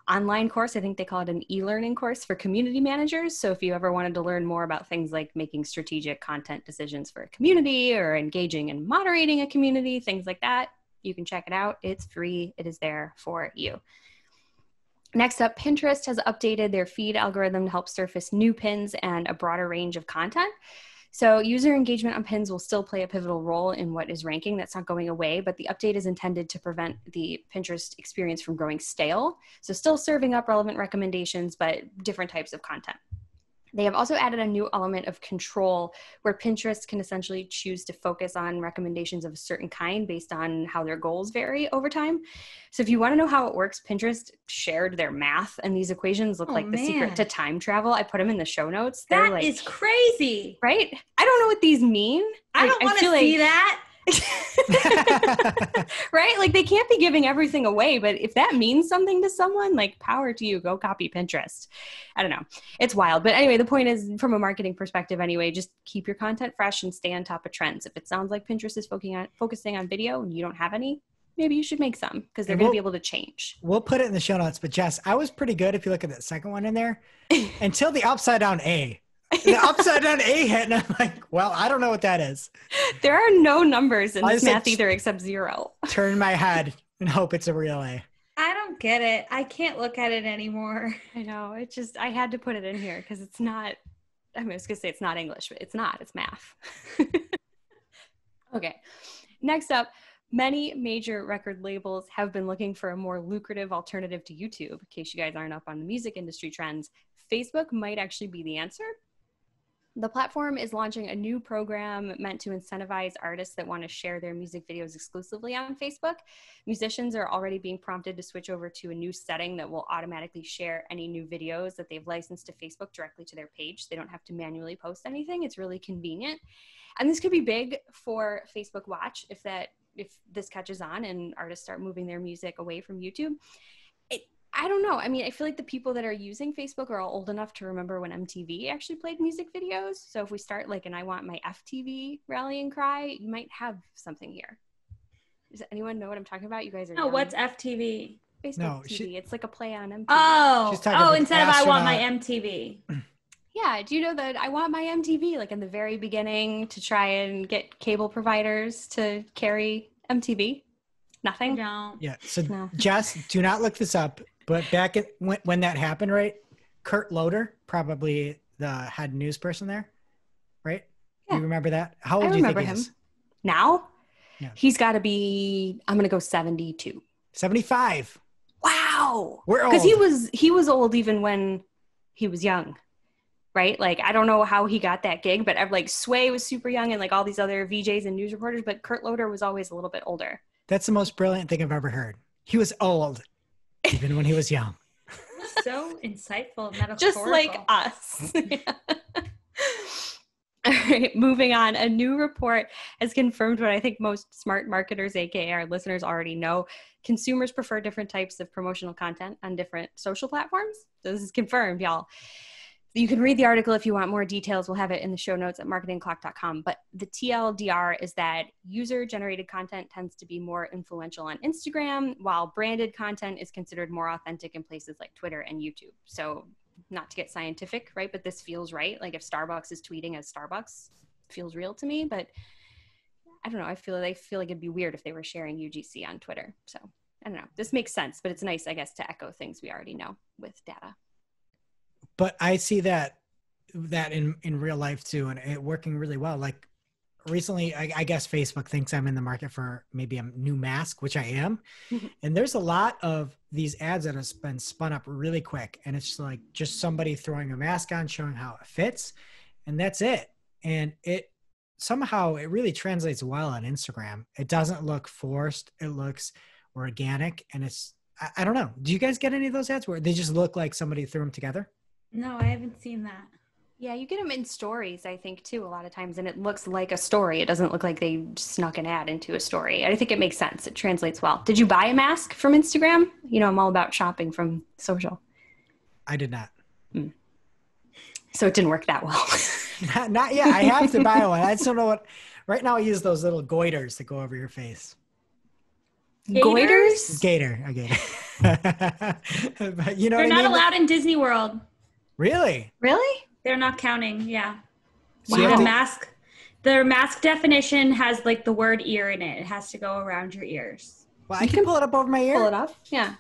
online course. I think they call it an e-learning course for community managers. So if you ever wanted to learn more about things like making strategic content decisions for a community or engaging and moderating a community, things like that, you can check it out. It's free. It is there for you. Next up, Pinterest has updated their feed algorithm to help surface new pins and a broader range of content. So user engagement on pins will still play a pivotal role in what is ranking. That's not going away, but the update is intended to prevent the Pinterest experience from growing stale. So still serving up relevant recommendations, but different types of content. They have also added a new element of control where Pinterest can essentially choose to focus on recommendations of a certain kind based on how their goals vary over time. So if you want to know how it works, Pinterest shared their math, and these equations look like the secret to time travel. I put them in the show notes. They're That is crazy. Right? I don't know what these mean. I don't want to see that. Right? Like they can't be giving everything away, but if that means something to someone, like power to you, go copy Pinterest. I don't know. It's wild. But anyway, the point is from a marketing perspective anyway, just keep your content fresh and stay on top of trends. If it sounds like Pinterest is focusing on video and you don't have any, maybe you should make some because they're going to be able to change. We'll put it in the show notes, but Jess, I was pretty good if you look at that second one in there until the upside down A. The upside down A hit, and I'm like, well, I don't know what that is. There are no numbers in this math either except 0. Turn my head and hope it's a real A. I don't get it. I can't look at it anymore. I know. It just, I had to put it in here because it's not, I was going to say it's not English, but it's not. It's math. Okay. Next up, many major record labels have been looking for a more lucrative alternative to YouTube. In case you guys aren't up on the music industry trends, Facebook might actually be the answer. The platform is launching a new program meant to incentivize artists that want to share their music videos exclusively on Facebook. Musicians are already being prompted to switch over to a new setting that will automatically share any new videos that they've licensed to Facebook directly to their page. They don't have to manually post anything. It's really convenient. And this could be big for Facebook Watch if this catches on and artists start moving their music away from YouTube. I don't know. I mean, I feel like the people that are using Facebook are all old enough to remember when MTV actually played music videos. So if we start like an I want my FTV rallying cry, you might have something here. Does anyone know what I'm talking about? You guys are No, what's FTV? Facebook TV. It's like a play on MTV. Oh, instead of I want my MTV. Yeah. Do you know that I want my MTV, like in the very beginning, to try and get cable providers to carry MTV? Nothing? No. Yeah. So no. Jess, do not look this up. But back when that happened, right? Kurt Loder, probably the head news person there, right? Yeah. You remember that? How old do you think he is? Now? Yeah. He's got to be, I'm going to go 72. 75. Wow. We're old. Because he was old even when he was young, right? Like, I don't know how he got that gig, but like Sway was super young and like all these other VJs and news reporters, but Kurt Loder was always a little bit older. That's the most brilliant thing I've ever heard. He was old even when he was young. So insightful, metaphorical. Just like us. All right, moving on. A new report has confirmed what I think most smart marketers, aka our listeners, already know. Consumers prefer different types of promotional content on different social platforms. So this is confirmed, y'all. You can read the article if you want more details. We'll have it in the show notes at marketingclock.com. But the TLDR is that user-generated content tends to be more influential on Instagram, while branded content is considered more authentic in places like Twitter and YouTube. So not to get scientific, right? But this feels right. Like if Starbucks is tweeting as Starbucks, it feels real to me. But I don't know. I feel like it'd be weird if they were sharing UGC on Twitter. So I don't know. This makes sense, but it's nice, I guess, to echo things we already know with data. But I see that in real life too, and it working really well. Like recently, I guess Facebook thinks I'm in the market for maybe a new mask, which I am. And there's a lot of these ads that have been spun up really quick. And it's like just somebody throwing a mask on, showing how it fits. And that's it. And it somehow, it really translates well on Instagram. It doesn't look forced. It looks organic. And it's, I don't know. Do you guys get any of those ads where they just look like somebody threw them together? No, I haven't seen that. Yeah, you get them in stories, I think, too, a lot of times. And it looks like a story. It doesn't look like they snuck an ad into a story. I think it makes sense. It translates well. Did you buy a mask from Instagram? You know, I'm all about shopping from social. I did not. So it didn't work that well. Not yet. I have to buy one. I just don't know what. Right now I use those little goiters that go over your face. Goiters? Gator. A gator. But you know They're what I not mean? allowed in Disney World. Really? Really? They're not counting. Yeah. So you have The to- mask. Their mask definition has like the word ear in it. It has to go around your ears. Well, I can pull it up over my ear. Pull it off? Yeah.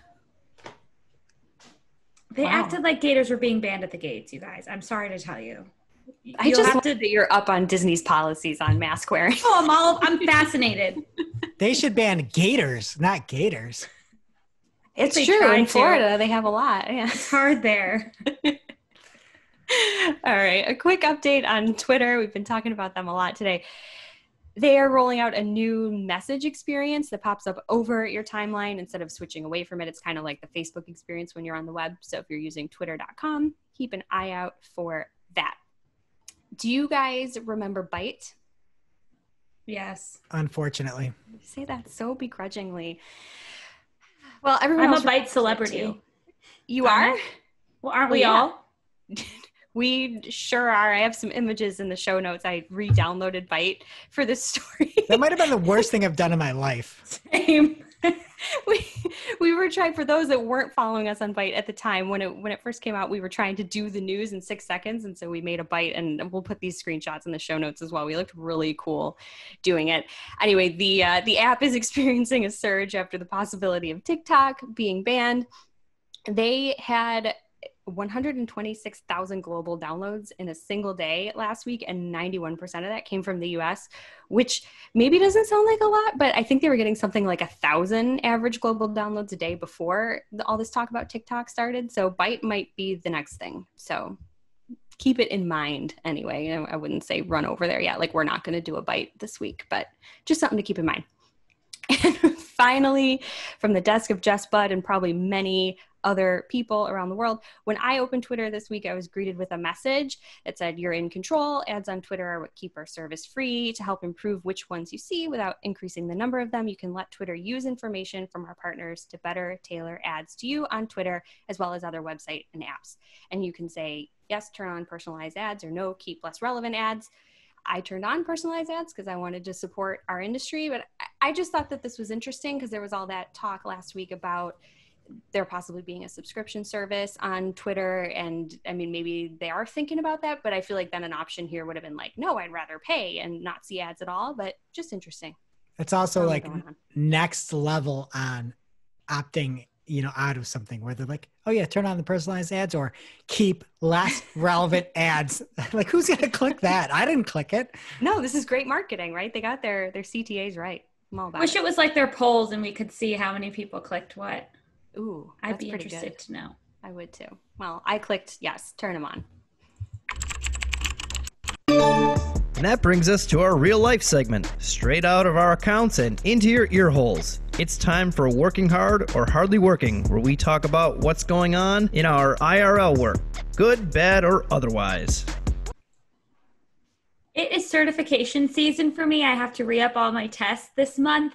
They Wow. acted like gators were being banned at the gates, you guys. I'm sorry to tell you. I You'll just have love that you're up on Disney's policies on mask wearing. Oh, I'm fascinated. They should ban gators, not gators. It's They true. tried In to. Florida, they have a lot. Yeah. It's hard there. All right. A quick update on Twitter. We've been talking about them a lot today. They are rolling out a new message experience that pops up over your timeline instead of switching away from it. It's kind of like the Facebook experience when you're on the web. So if you're using twitter.com, keep an eye out for that. Do you guys remember Byte? Yes. Unfortunately. I say that so begrudgingly. Well, everyone I'm a else Byte remembers it celebrity. too. You are? Well, aren't Well, we yeah. all? We sure are. I have some images in the show notes. I re-downloaded Byte for this story. That might have been the worst thing I've done in my life. Same. we were trying, for those that weren't following us on Byte at the time, when it first came out, we were trying to do the news in 6 seconds. And so we made a Byte, and we'll put these screenshots in the show notes as well. We looked really cool doing it. Anyway, the app is experiencing a surge after the possibility of TikTok being banned. They had 126,000 global downloads in a single day last week, and 91% of that came from the US, which maybe doesn't sound like a lot, but I think they were getting something like 1,000 average global downloads a day before all this talk about TikTok started. So Byte might be the next thing. So keep it in mind anyway. I wouldn't say run over there yet. Like, we're not going to do a Byte this week, but just something to keep in mind. And finally, from the desk of Jess Budd and probably many other people around the world, when I opened Twitter this week, I was greeted with a message that said, "You're in control. Ads on Twitter are what keep our service free. To help improve which ones you see without increasing the number of them, you can let Twitter use information from our partners to better tailor ads to you on Twitter, as well as other website and apps." And you can say, yes, turn on personalized ads, or no, keep less relevant ads. I turned on personalized ads because I wanted to support our industry, but I just thought that this was interesting because there was all that talk last week about there possibly being a subscription service on Twitter. And I mean, maybe they are thinking about that, but I feel like then an option here would have been like, no, I'd rather pay and not see ads at all, but just interesting. It's also like going on. next level on opting, out of something where they're like, oh yeah, turn on the personalized ads or keep less relevant ads. Like, who's going to click that? I didn't click it. No, this is great marketing, right? They got their CTAs right. I'm all about Wish it. it was like their polls and we could see how many people clicked what. Ooh, I'd that's be pretty interested good. to know. I would too. Well, I clicked yes, turn them on. And that brings us to our real life segment, straight out of our accounts and into your ear holes. It's time for Working Hard or Hardly Working, where we talk about what's going on in our IRL work, good, bad, or otherwise. It is certification season for me. I have to re-up all my tests this month.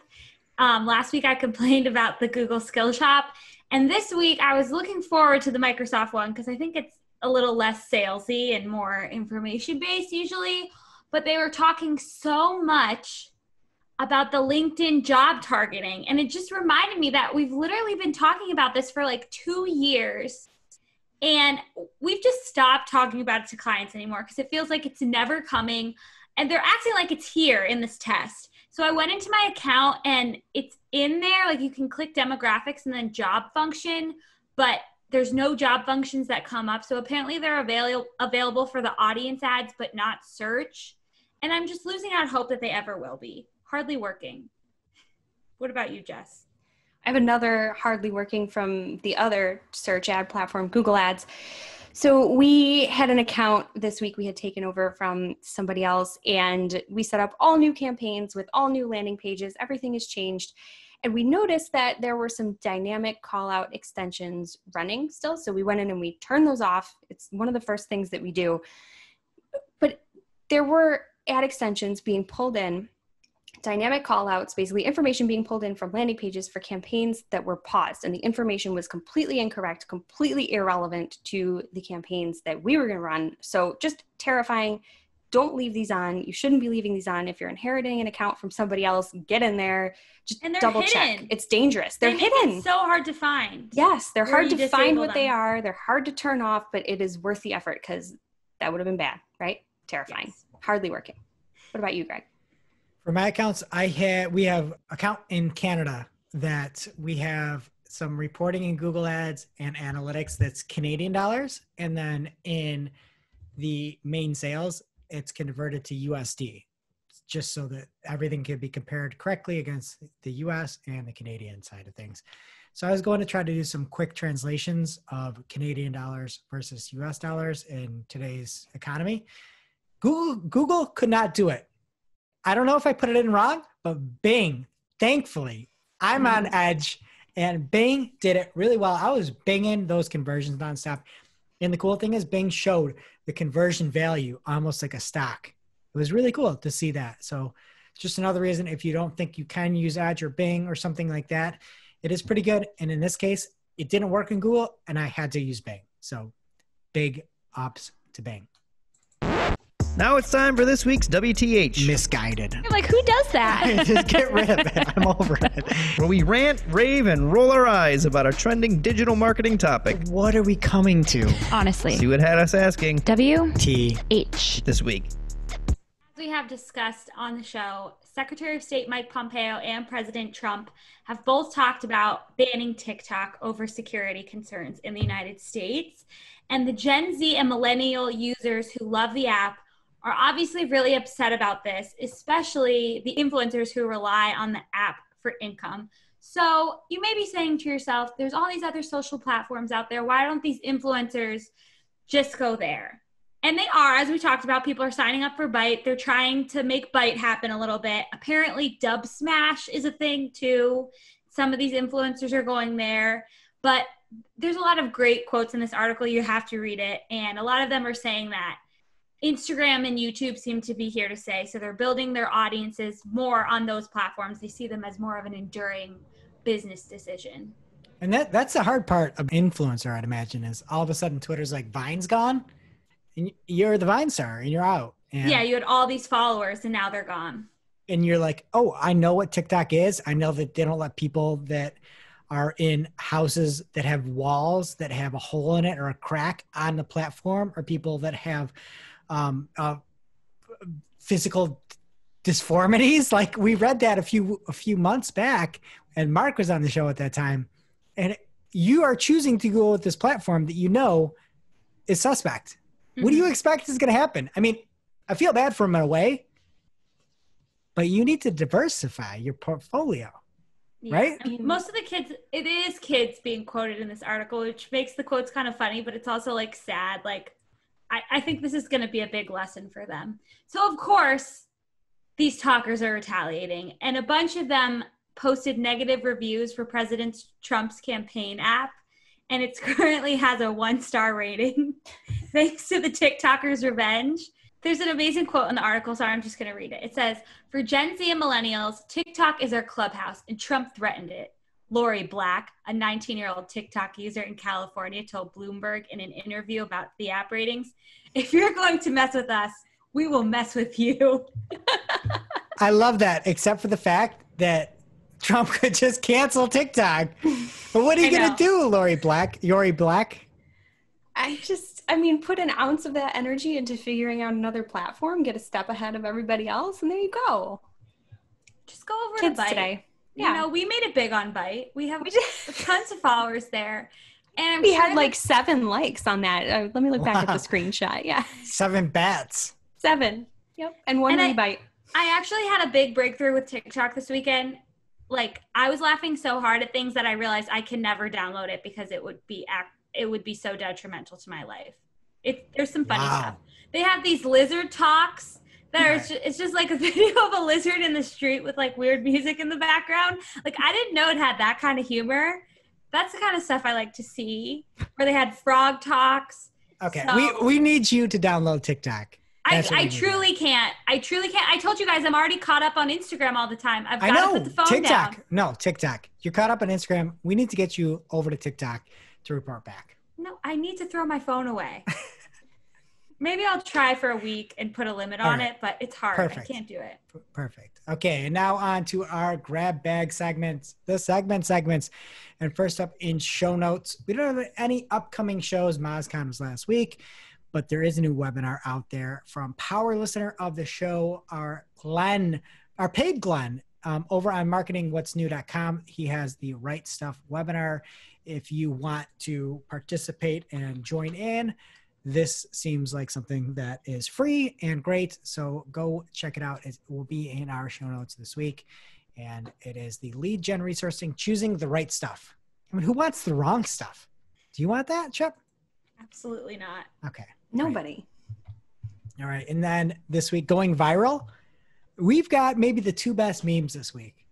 Last week I complained about the Google Skill Shop, and this week I was looking forward to the Microsoft one because I think it's a little less salesy and more information-based usually, but they were talking so much about the LinkedIn job targeting, and it just reminded me that we've literally been talking about this for like 2 years, and we've just stopped talking about it to clients anymore because it feels like it's never coming, and they're acting like it's here in this test. So I went into my account and it's in there, like you can click demographics and then job function, but there's no job functions that come up. So apparently they're available for the audience ads, but not search. And I'm just losing out hope that they ever will be. Hardly working. What about you, Jess? I have another hardly working from the other search ad platform, Google Ads. So we had an account this week we had taken over from somebody else, and we set up all new campaigns with all new landing pages. Everything has changed. And we noticed that there were some dynamic call out extensions running still. So we went in and we turned those off. It's one of the first things that we do. But there were ad extensions being pulled in, dynamic call outs, basically information being pulled in from landing pages for campaigns that were paused. And the information was completely incorrect, completely irrelevant to the campaigns that we were going to run. So just terrifying. Don't leave these on. You shouldn't be leaving these on. If you're inheriting an account from somebody else, get in there. Just double check. It's dangerous. They're hidden. It's so hard to find. Yes, they're hard to find what them. they are. They're hard to turn off, but it is worth the effort because that would have been bad, right? Terrifying. Yes. Hardly working. What about you, Greg? For my accounts, we have account in Canada that we have some reporting in Google Ads and analytics that's Canadian dollars. And then in the main sales, it's converted to USD, just so that everything can be compared correctly against the US and the Canadian side of things. So I was going to try to do some quick translations of Canadian dollars versus US dollars in today's economy. Google could not do it. I don't know if I put it in wrong, but Bing, thankfully, I'm on edge, and Bing did it really well. I was binging those conversions nonstop. And the cool thing is Bing showed the conversion value almost like a stock. It was really cool to see that. So it's just another reason if you don't think you can use Edge or Bing or something like that, it is pretty good. And in this case, it didn't work in Google and I had to use Bing. So big ups to Bing. Now it's time for this week's WTH. Misguided. You're like, who does that? Just get rid of it. I'm over it. Where we rant, rave, and roll our eyes about a trending digital marketing topic. What are we coming to? Honestly. See what had us asking WTH. this week. As we have discussed on the show, Secretary of State Mike Pompeo and President Trump have both talked about banning TikTok over security concerns in the United States. And the Gen Z and millennial users who love the app are obviously really upset about this, especially the influencers who rely on the app for income. So you may be saying to yourself, there's all these other social platforms out there. Why don't these influencers just go there? And they are, as we talked about, people are signing up for Byte. They're trying to make Byte happen a little bit. Apparently Dub Smash is a thing too. Some of these influencers are going there, but there's a lot of great quotes in this article. You have to read it. And a lot of them are saying that Instagram and YouTube seem to be here to stay. So they're building their audiences more on those platforms. They see them as more of an enduring business decision. And that's the hard part of influencer, I'd imagine, is all of a sudden Twitter's like, Vine's gone and you're the Vine star and you're out. And, yeah, you had all these followers and now they're gone. And you're like, oh, I know what TikTok is. I know that they don't let people that are in houses that have walls that have a hole in it or a crack on the platform, or people that have physical disformities. Like we read that a few months back, and Mark was on the show at that time, and you are choosing to go with this platform that you know is suspect. Mm-hmm. What do you expect is going to happen? I mean, I feel bad for him in a way, but you need to diversify your portfolio, right? And most of the kids, it is kids being quoted in this article, which makes the quotes kind of funny, but it's also like sad. Like, I think this is going to be a big lesson for them. So of course, these talkers are retaliating, and a bunch of them posted negative reviews for President Trump's campaign app, and it currently has a 1-star rating thanks to the TikTokers' revenge. There's an amazing quote in the article, so I'm just going to read it. It says, "For Gen Z and millennials, TikTok is our clubhouse, and Trump threatened it. Lori Black, a 19-year-old TikTok user in California, told Bloomberg in an interview about the app ratings, 'If you're going to mess with us, we will mess with you.'" I love that, except for the fact that Trump could just cancel TikTok. But what are you going to do, Lori Black? Put an ounce of that energy into figuring out another platform, get a step ahead of everybody else, and there you go. Just go over Kids to Byte today. You know, we made it big on Byte. We have tons of followers there. And we had like 7 likes on that. Let me look back at the screenshot. Yeah. 7 bats. 7. Yep. And 1 rebite. I actually had a big breakthrough with TikTok this weekend. Like, I was laughing so hard at things that I realized I can never download it because it would be so detrimental to my life. There's some funny stuff. They have these lizard talks that are it's just like a video of a lizard in the street with like weird music in the background. Like, I didn't know it had that kind of humor. That's the kind of stuff I like to see. Or they had frog talks. Okay, so, we need you to download TikTok. I truly can't. I told you guys I'm already caught up on Instagram all the time. I've got to put the phone TikTok. down. No, TikTok. You're caught up on Instagram. We need to get you over to TikTok to report back. No, I need to throw my phone away. Maybe I'll try for a week and put a limit on it, but it's hard. Perfect. I can't do it. Perfect. Okay, and now on to our grab bag segments, the segments. And first up in show notes, we don't have any upcoming shows. MozCon was last week, but there is a new webinar out there from power listener of the show, our paid Glenn, over on marketingwhatsnew.com. He has the Right Stuff webinar. If you want to participate and join in, this seems like something that is free and great. So go check it out. It will be in our show notes this week. And it is the lead gen resourcing, choosing the right stuff. I mean, who wants the wrong stuff? Do you want that, Chip? Absolutely not. Okay. Nobody. All right. And then this week, going viral, we've got maybe the 2 best memes this week.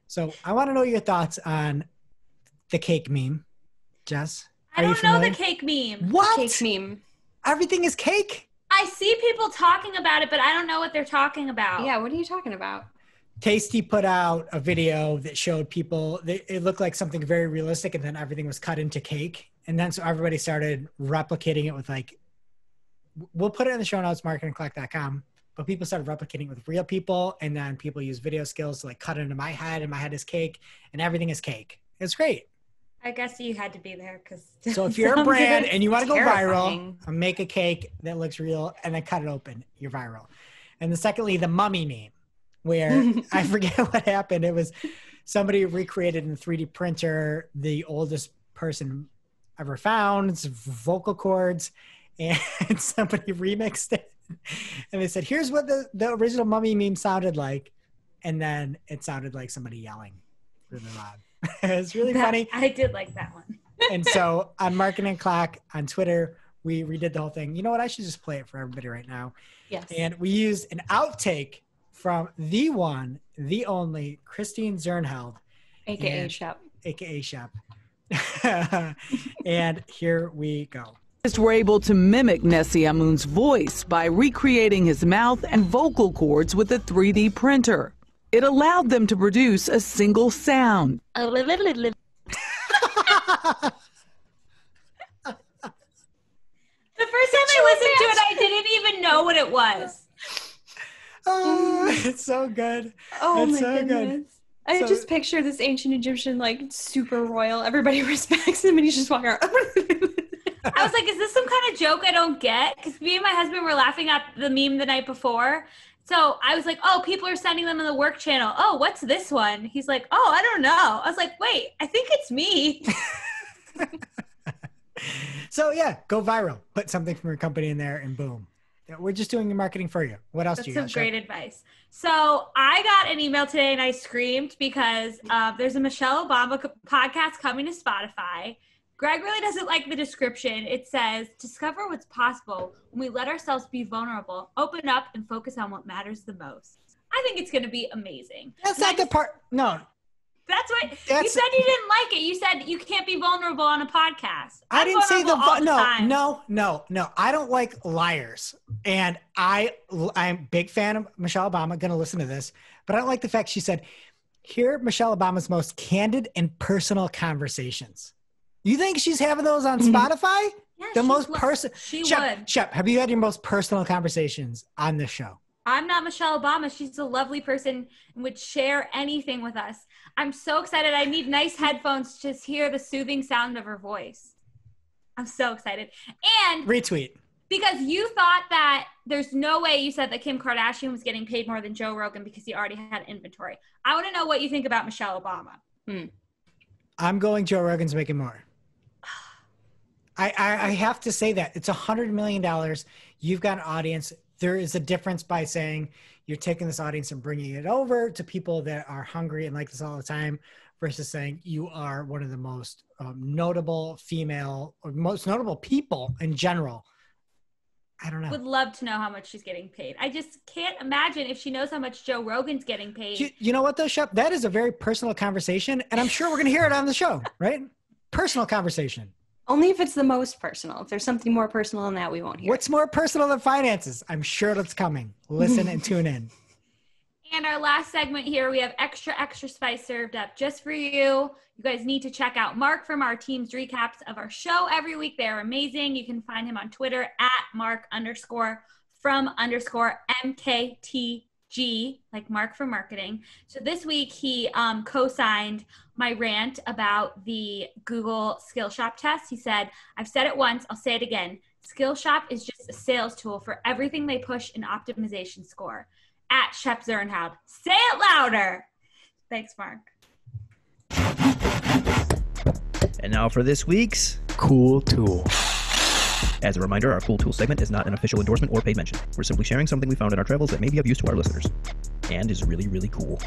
So I want to know your thoughts on the cake meme. Jess? I don't know the cake meme. What? Cake meme. Everything is cake? I see people talking about it, but I don't know what they're talking about. Yeah, what are you talking about? Tasty put out a video that showed people, it looked like something very realistic, and then everything was cut into cake. And then so everybody started replicating it with like, we'll put it in the show notes, marketingclock.com, but people started replicating it with real people, and then people use video skills to like cut it into my head, and my head is cake, and everything is cake. It's great. I guess you had to be there because. So if you're a brand and you want to go viral, make a cake that looks real and then cut it open, you're viral. And then secondly, the mummy meme, where I forget what happened. It was somebody recreated in a 3D printer the oldest person ever found, it's vocal cords, and somebody remixed it. And they said, here's what the original mummy meme sounded like. And then it sounded like somebody yelling really loud. It's really funny. I did like that one. And so on Marketing Clock on Twitter, we redid the whole thing. You know what? I should just play it for everybody right now. Yes. And we used an outtake from the one, the only Christine Zernheld. AKA Shep. AKA Shep. And here we go. Were able to mimic Nessie Amun's voice by recreating his mouth and vocal cords with a 3D printer. It allowed them to produce a single sound. The first time I listened to it, I didn't even know what it was. Oh, it's so good. Oh, it's my so goodness. good. I just picture this ancient Egyptian, like, super royal. Everybody respects him, and he's just walking around. I was like, is this some kind of joke I don't get? Because me and my husband were laughing at the meme the night before. So I was like, oh, people are sending them in the work channel. Oh, what's this one? He's like, oh, I don't know. I was like, wait, I think it's me. So, yeah, go viral. Put something from your company in there, and boom. We're just doing your marketing for you. What else do you got? That's some great advice. So I got an email today and I screamed because there's a Michelle Obama podcast coming to Spotify. Greg really doesn't like the description. It says, discover what's possible when we let ourselves be vulnerable, open up, and focus on what matters the most. I think it's going to be amazing. That's not the part. No. That's what you said. You didn't like it. You said you can't be vulnerable on a podcast. I didn't say no. I don't like liars. And I'm a big fan of Michelle Obama. Going to listen to this, but I don't like the fact she said, hear Michelle Obama's most candid and personal conversations. You think she's having those on Spotify? Yeah, the most personal. She would. Shep, have you had your most personal conversations on this show? I'm not Michelle Obama. She's a lovely person and would share anything with us. I'm so excited. I need nice headphones to just hear the soothing sound of her voice. I'm so excited. And retweet. Because you thought that there's no way you said that Kim Kardashian was getting paid more than Joe Rogan because he already had inventory. I want to know what you think about Michelle Obama. I'm going Joe Rogan's making more. I have to say that. It's $100 million. You've got an audience. There is a difference by saying you're taking this audience and bringing it over to people that are hungry and like this all the time versus saying you are one of the most notable female or most notable people in general. I don't know. Would love to know how much she's getting paid. I just can't imagine if she knows how much Joe Rogan's getting paid. You know what though, Shep? That is a very personal conversation and I'm sure we're going to hear it on the show, right? Personal conversation. Only if it's the most personal. If there's something more personal than that, we won't hear. What's more personal than finances? I'm sure that's coming. Listen and tune in. And our last segment here, we have extra spice served up just for you. You guys need to check out Mark from our team's recaps of our show every week. They're amazing. You can find him on Twitter at Mark_from_MKTG, like Mark for marketing. So this week he co-signed my rant about the Google Skillshop test. He said, I've said it once, I'll say it again. Skillshop is just a sales tool for everything they push in optimization score. At Shep Zernhout. Say it louder. Thanks, Mark. And now for this week's Cool Tool. As a reminder, our Cool Tool segment is not an official endorsement or paid mention. We're simply sharing something we found in our travels that may be of use to our listeners. And is really, really cool.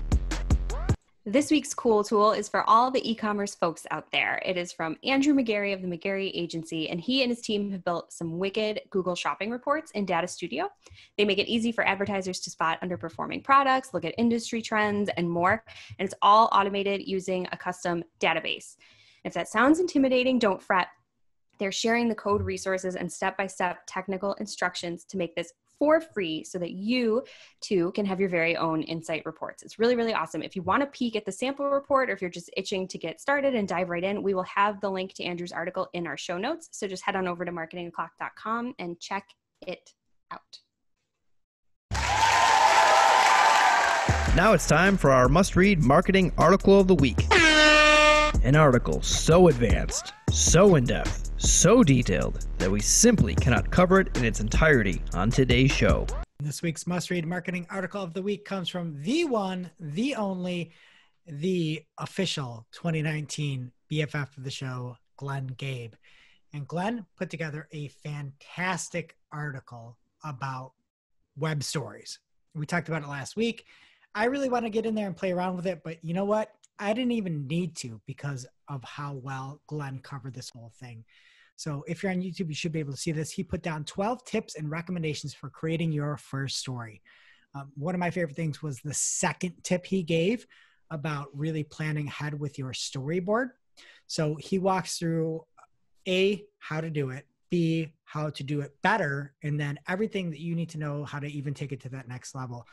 This week's Cool Tool is for all the e-commerce folks out there. It is from Andrew McGarry of the McGarry Agency, and he and his team have built some wicked Google shopping reports in Data Studio. They make it easy for advertisers to spot underperforming products, look at industry trends, and more. And it's all automated using a custom database. If that sounds intimidating, don't fret. They're sharing the code resources and step-by-step technical instructions to make this for free so that you too can have your very own insight reports. It's really, really awesome. If you want to peek at the sample report or if you're just itching to get started and dive right in, we will have the link to Andrew's article in our show notes. So just head on over to marketingoclock.com and check it out. Now it's time for our must-read marketing article of the week. An article so advanced, so in-depth, so detailed that we simply cannot cover it in its entirety on today's show. This week's must-read marketing article of the week comes from the one, the only, the official 2019 BFF of the show, Glenn Gabe. And Glenn put together a fantastic article about web stories. We talked about it last week. I really want to get in there and play around with it, but you know what? I didn't even need to because of how well Glenn covered this whole thing. So if you're on YouTube, you should be able to see this. He put down 12 tips and recommendations for creating your first story. One of my favorite things was the second tip he gave about really planning ahead with your storyboard. So he walks through A, how to do it, B, how to do it better, and then everything that you need to know how to even take it to that next level.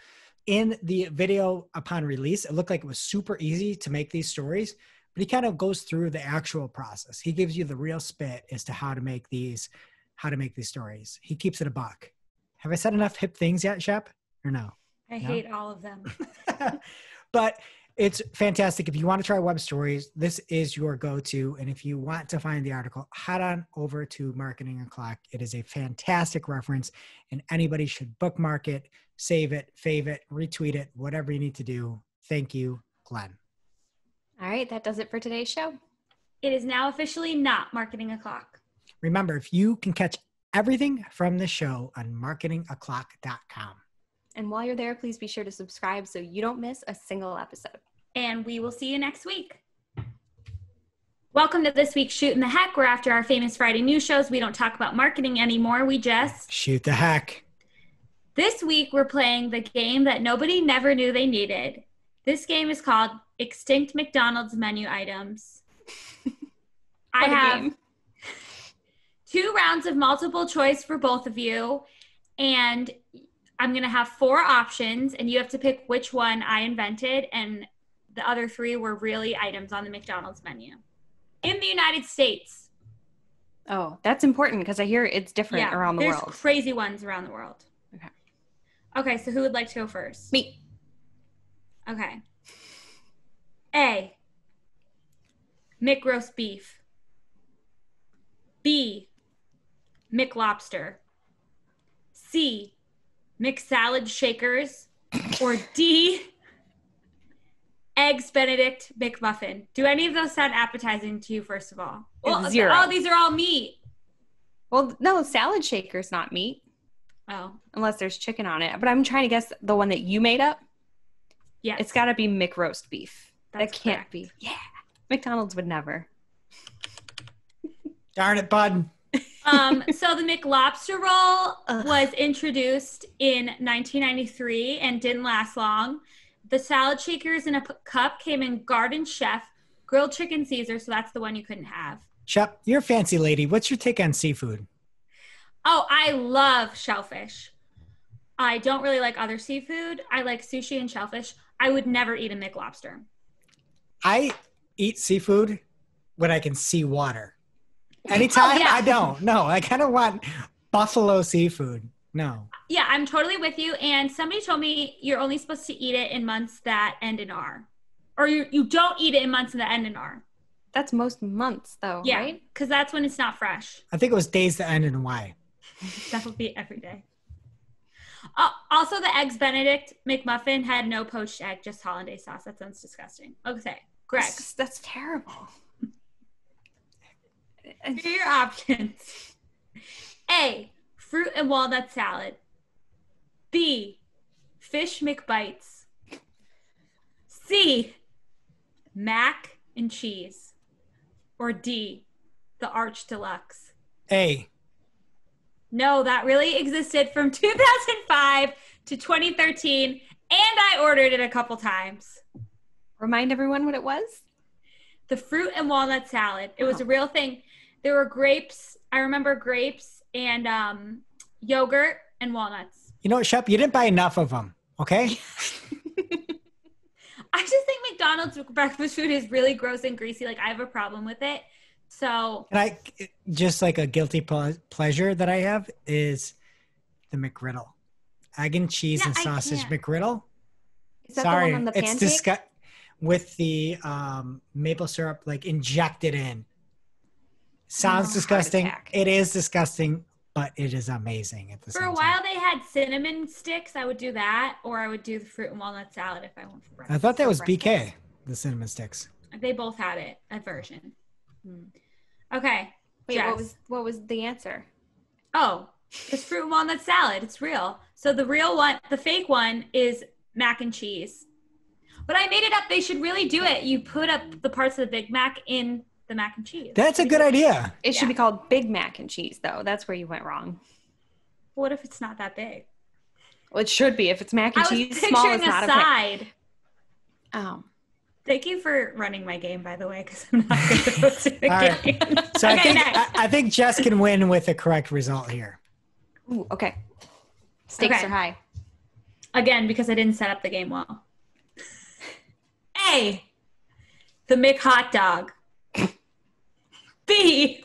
In the video upon release, it looked like it was super easy to make these stories, but he kind of goes through the actual process. He gives you the real spit as to how to make these stories. He keeps it a buck. Have I said enough hip things yet, Shep? Or no? I hate all of them. But it's fantastic. If you want to try web stories, this is your go-to. And if you want to find the article, head on over to Marketing O'Clock. It is a fantastic reference, and anybody should bookmark it, save it, fave it, retweet it, whatever you need to do. Thank you, Glenn. All right, that does it for today's show. It is now officially not Marketing O'Clock. Remember, if you can catch everything from the show on marketingoclock.com. And while you're there, please be sure to subscribe so you don't miss a single episode. And we will see you next week. Welcome to this week's Shoot in the Heck, where after our famous Friday news shows, we don't talk about marketing anymore. We just shoot the heck. This week, we're playing the game that nobody never knew they needed. This game is called Extinct McDonald's Menu Items. I have 2 rounds of multiple choice for both of you, and I'm going to have 4 options, and you have to pick which one I invented, and the other 3 were really items on the McDonald's menu. In the United States. Oh, that's important because I hear it's different around the world. There's crazy ones around the world. Okay, so who would like to go first? Me. Okay. A, McRoast beef. B, McLobster. C, McSalad shakers. Or D, Eggs Benedict McMuffin. Do any of those sound appetizing to you, first of all? Well, 0. Oh, these are all meat. Well, no, salad shaker's not meat. Oh. Unless there's chicken on it. But I'm trying to guess the one that you made up. Yeah. It's got to be McRoast beef. That's that can't correct. be. Yeah. McDonald's would never. Darn it, bud. So the McLobster roll was introduced in 1993 and didn't last long. The salad shakers in a cup came in Garden Chef, grilled chicken Caesar, so that's the one you couldn't have. Shep, you're a fancy lady. What's your take on seafood? Oh, I love shellfish. I don't really like other seafood. I like sushi and shellfish. I would never eat a McLobster. I eat seafood when I can see water. Anytime, I don't. No, I kind of want buffalo seafood. No. Yeah, I'm totally with you. And somebody told me you're only supposed to eat it in months that end in R. Or you don't eat it in months that end in R. That's most months, though, Yeah, right? because that's when it's not fresh. I think it was days that end in Y. That would be every day. Also, the Eggs Benedict McMuffin had no poached egg, just hollandaise sauce. That sounds disgusting. Okay, Greg. That's terrible. Here are your options. A, fruit and walnut salad. B, fish McBites. C, mac and cheese. Or D, the Arch Deluxe. A. No, that really existed from 2005 to 2013, and I ordered it a couple times. Remind everyone what it was? The fruit and walnut salad. It was a real thing. There were grapes. I remember grapes and yogurt and walnuts. You know what, Shep? You didn't buy enough of them, okay? I just think McDonald's breakfast food is really gross and greasy. Like, I have a problem with it. So. And I just like a guilty pleasure that I have is the McGriddle. Egg and cheese and sausage McGriddle. Is that the one on the pancake? It's with the maple syrup like injected in. Sounds disgusting. It is disgusting, but it is amazing at the same time. For a while, they had cinnamon sticks. I would do that, or I would do the fruit and walnut salad if I went for breakfast. I thought that was BK, the cinnamon sticks. They both had it, a version. Okay. Wait, Jess. what was the answer? Oh, it's fruit and walnut salad. It's real. So the real one, the fake one, is mac and cheese. But I made it up. They should really do it. You put up the parts of the Big Mac in the mac and cheese. That's a good idea. It should be called Big Mac and Cheese, though. That's where you went wrong. What if it's not that big? Well, it should be. If it's mac and cheese, I was small is picturing not a side. Oh. Thank you for running my game, by the way, because I'm not going to post it again. Right. So I think Jess can win with the correct result here. Ooh, okay. Stakes are high. Again, because I didn't set up the game well. A, the McHot Dog. B,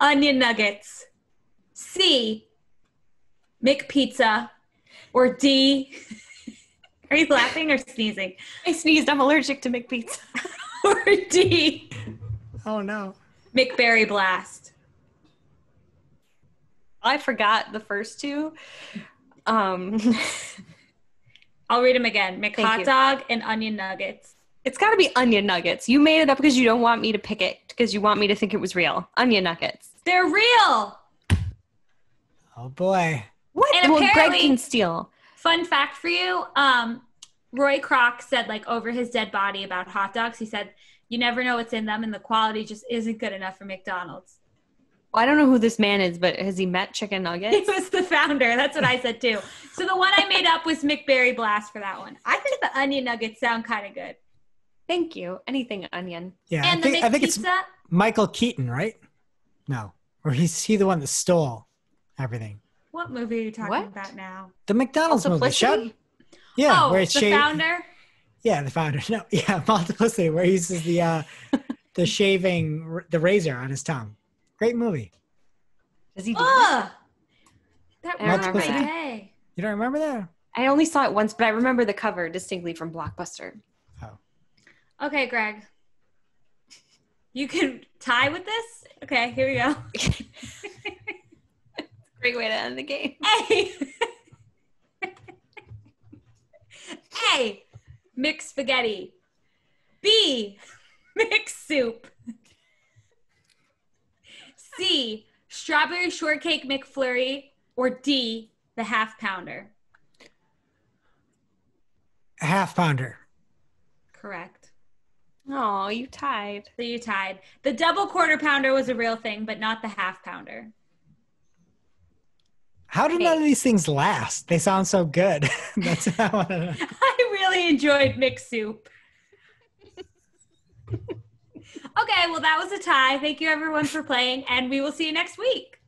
onion nuggets. C, McPizza. Or D, are you laughing or sneezing? I sneezed. I'm allergic to McPizza. Or D, Oh, no. McBerry Blast. I forgot the first two. I'll read them again. McHot Dog and onion nuggets. It's got to be onion nuggets. You made it up because you don't want me to pick it, because you want me to think it was real. Onion nuggets. They're real. Oh boy. What? And Well, Greg apparently- can steal. Fun fact for you, Roy Kroc said, like, over his dead body about hot dogs, he said, you never know what's in them, and the quality just isn't good enough for McDonald's. Well, I don't know who this man is, but has he met chicken nuggets? He was the founder. That's what I said, too. So the one I made up was McBerry Blast for that one. I think the onion nuggets sound kind of good. Thank you. Anything onion. Yeah, And I think it's pizza. Michael Keaton, right? No. Or is he the one that stole everything? What movie are you talking What? about now? The McDonald's movie. Multiplicity? Yeah, Oh, where it's the founder? Yeah, the founder. No, yeah, Multiplicity, where he uses the shaving, the razor on his tongue. Great movie. Does he do that? Ugh! That I don't ruined my remember that. day. You don't remember that? I only saw it once, but I remember the cover distinctly from Blockbuster. Oh. Okay, Greg. You can tie with this? Okay, here we go. Great way to end the game. A. A. Mixed spaghetti. B. Mixed soup. C. Strawberry shortcake McFlurry. Or D. The half pounder. A half pounder. Correct. Oh, you tied. So you tied. The double quarter pounder was a real thing, but not the half pounder. How do none of these things last? They sound so good. That's what I want to know. I really enjoyed mixed soup. Okay, well, that was a tie. Thank you, everyone, for playing, and we will see you next week.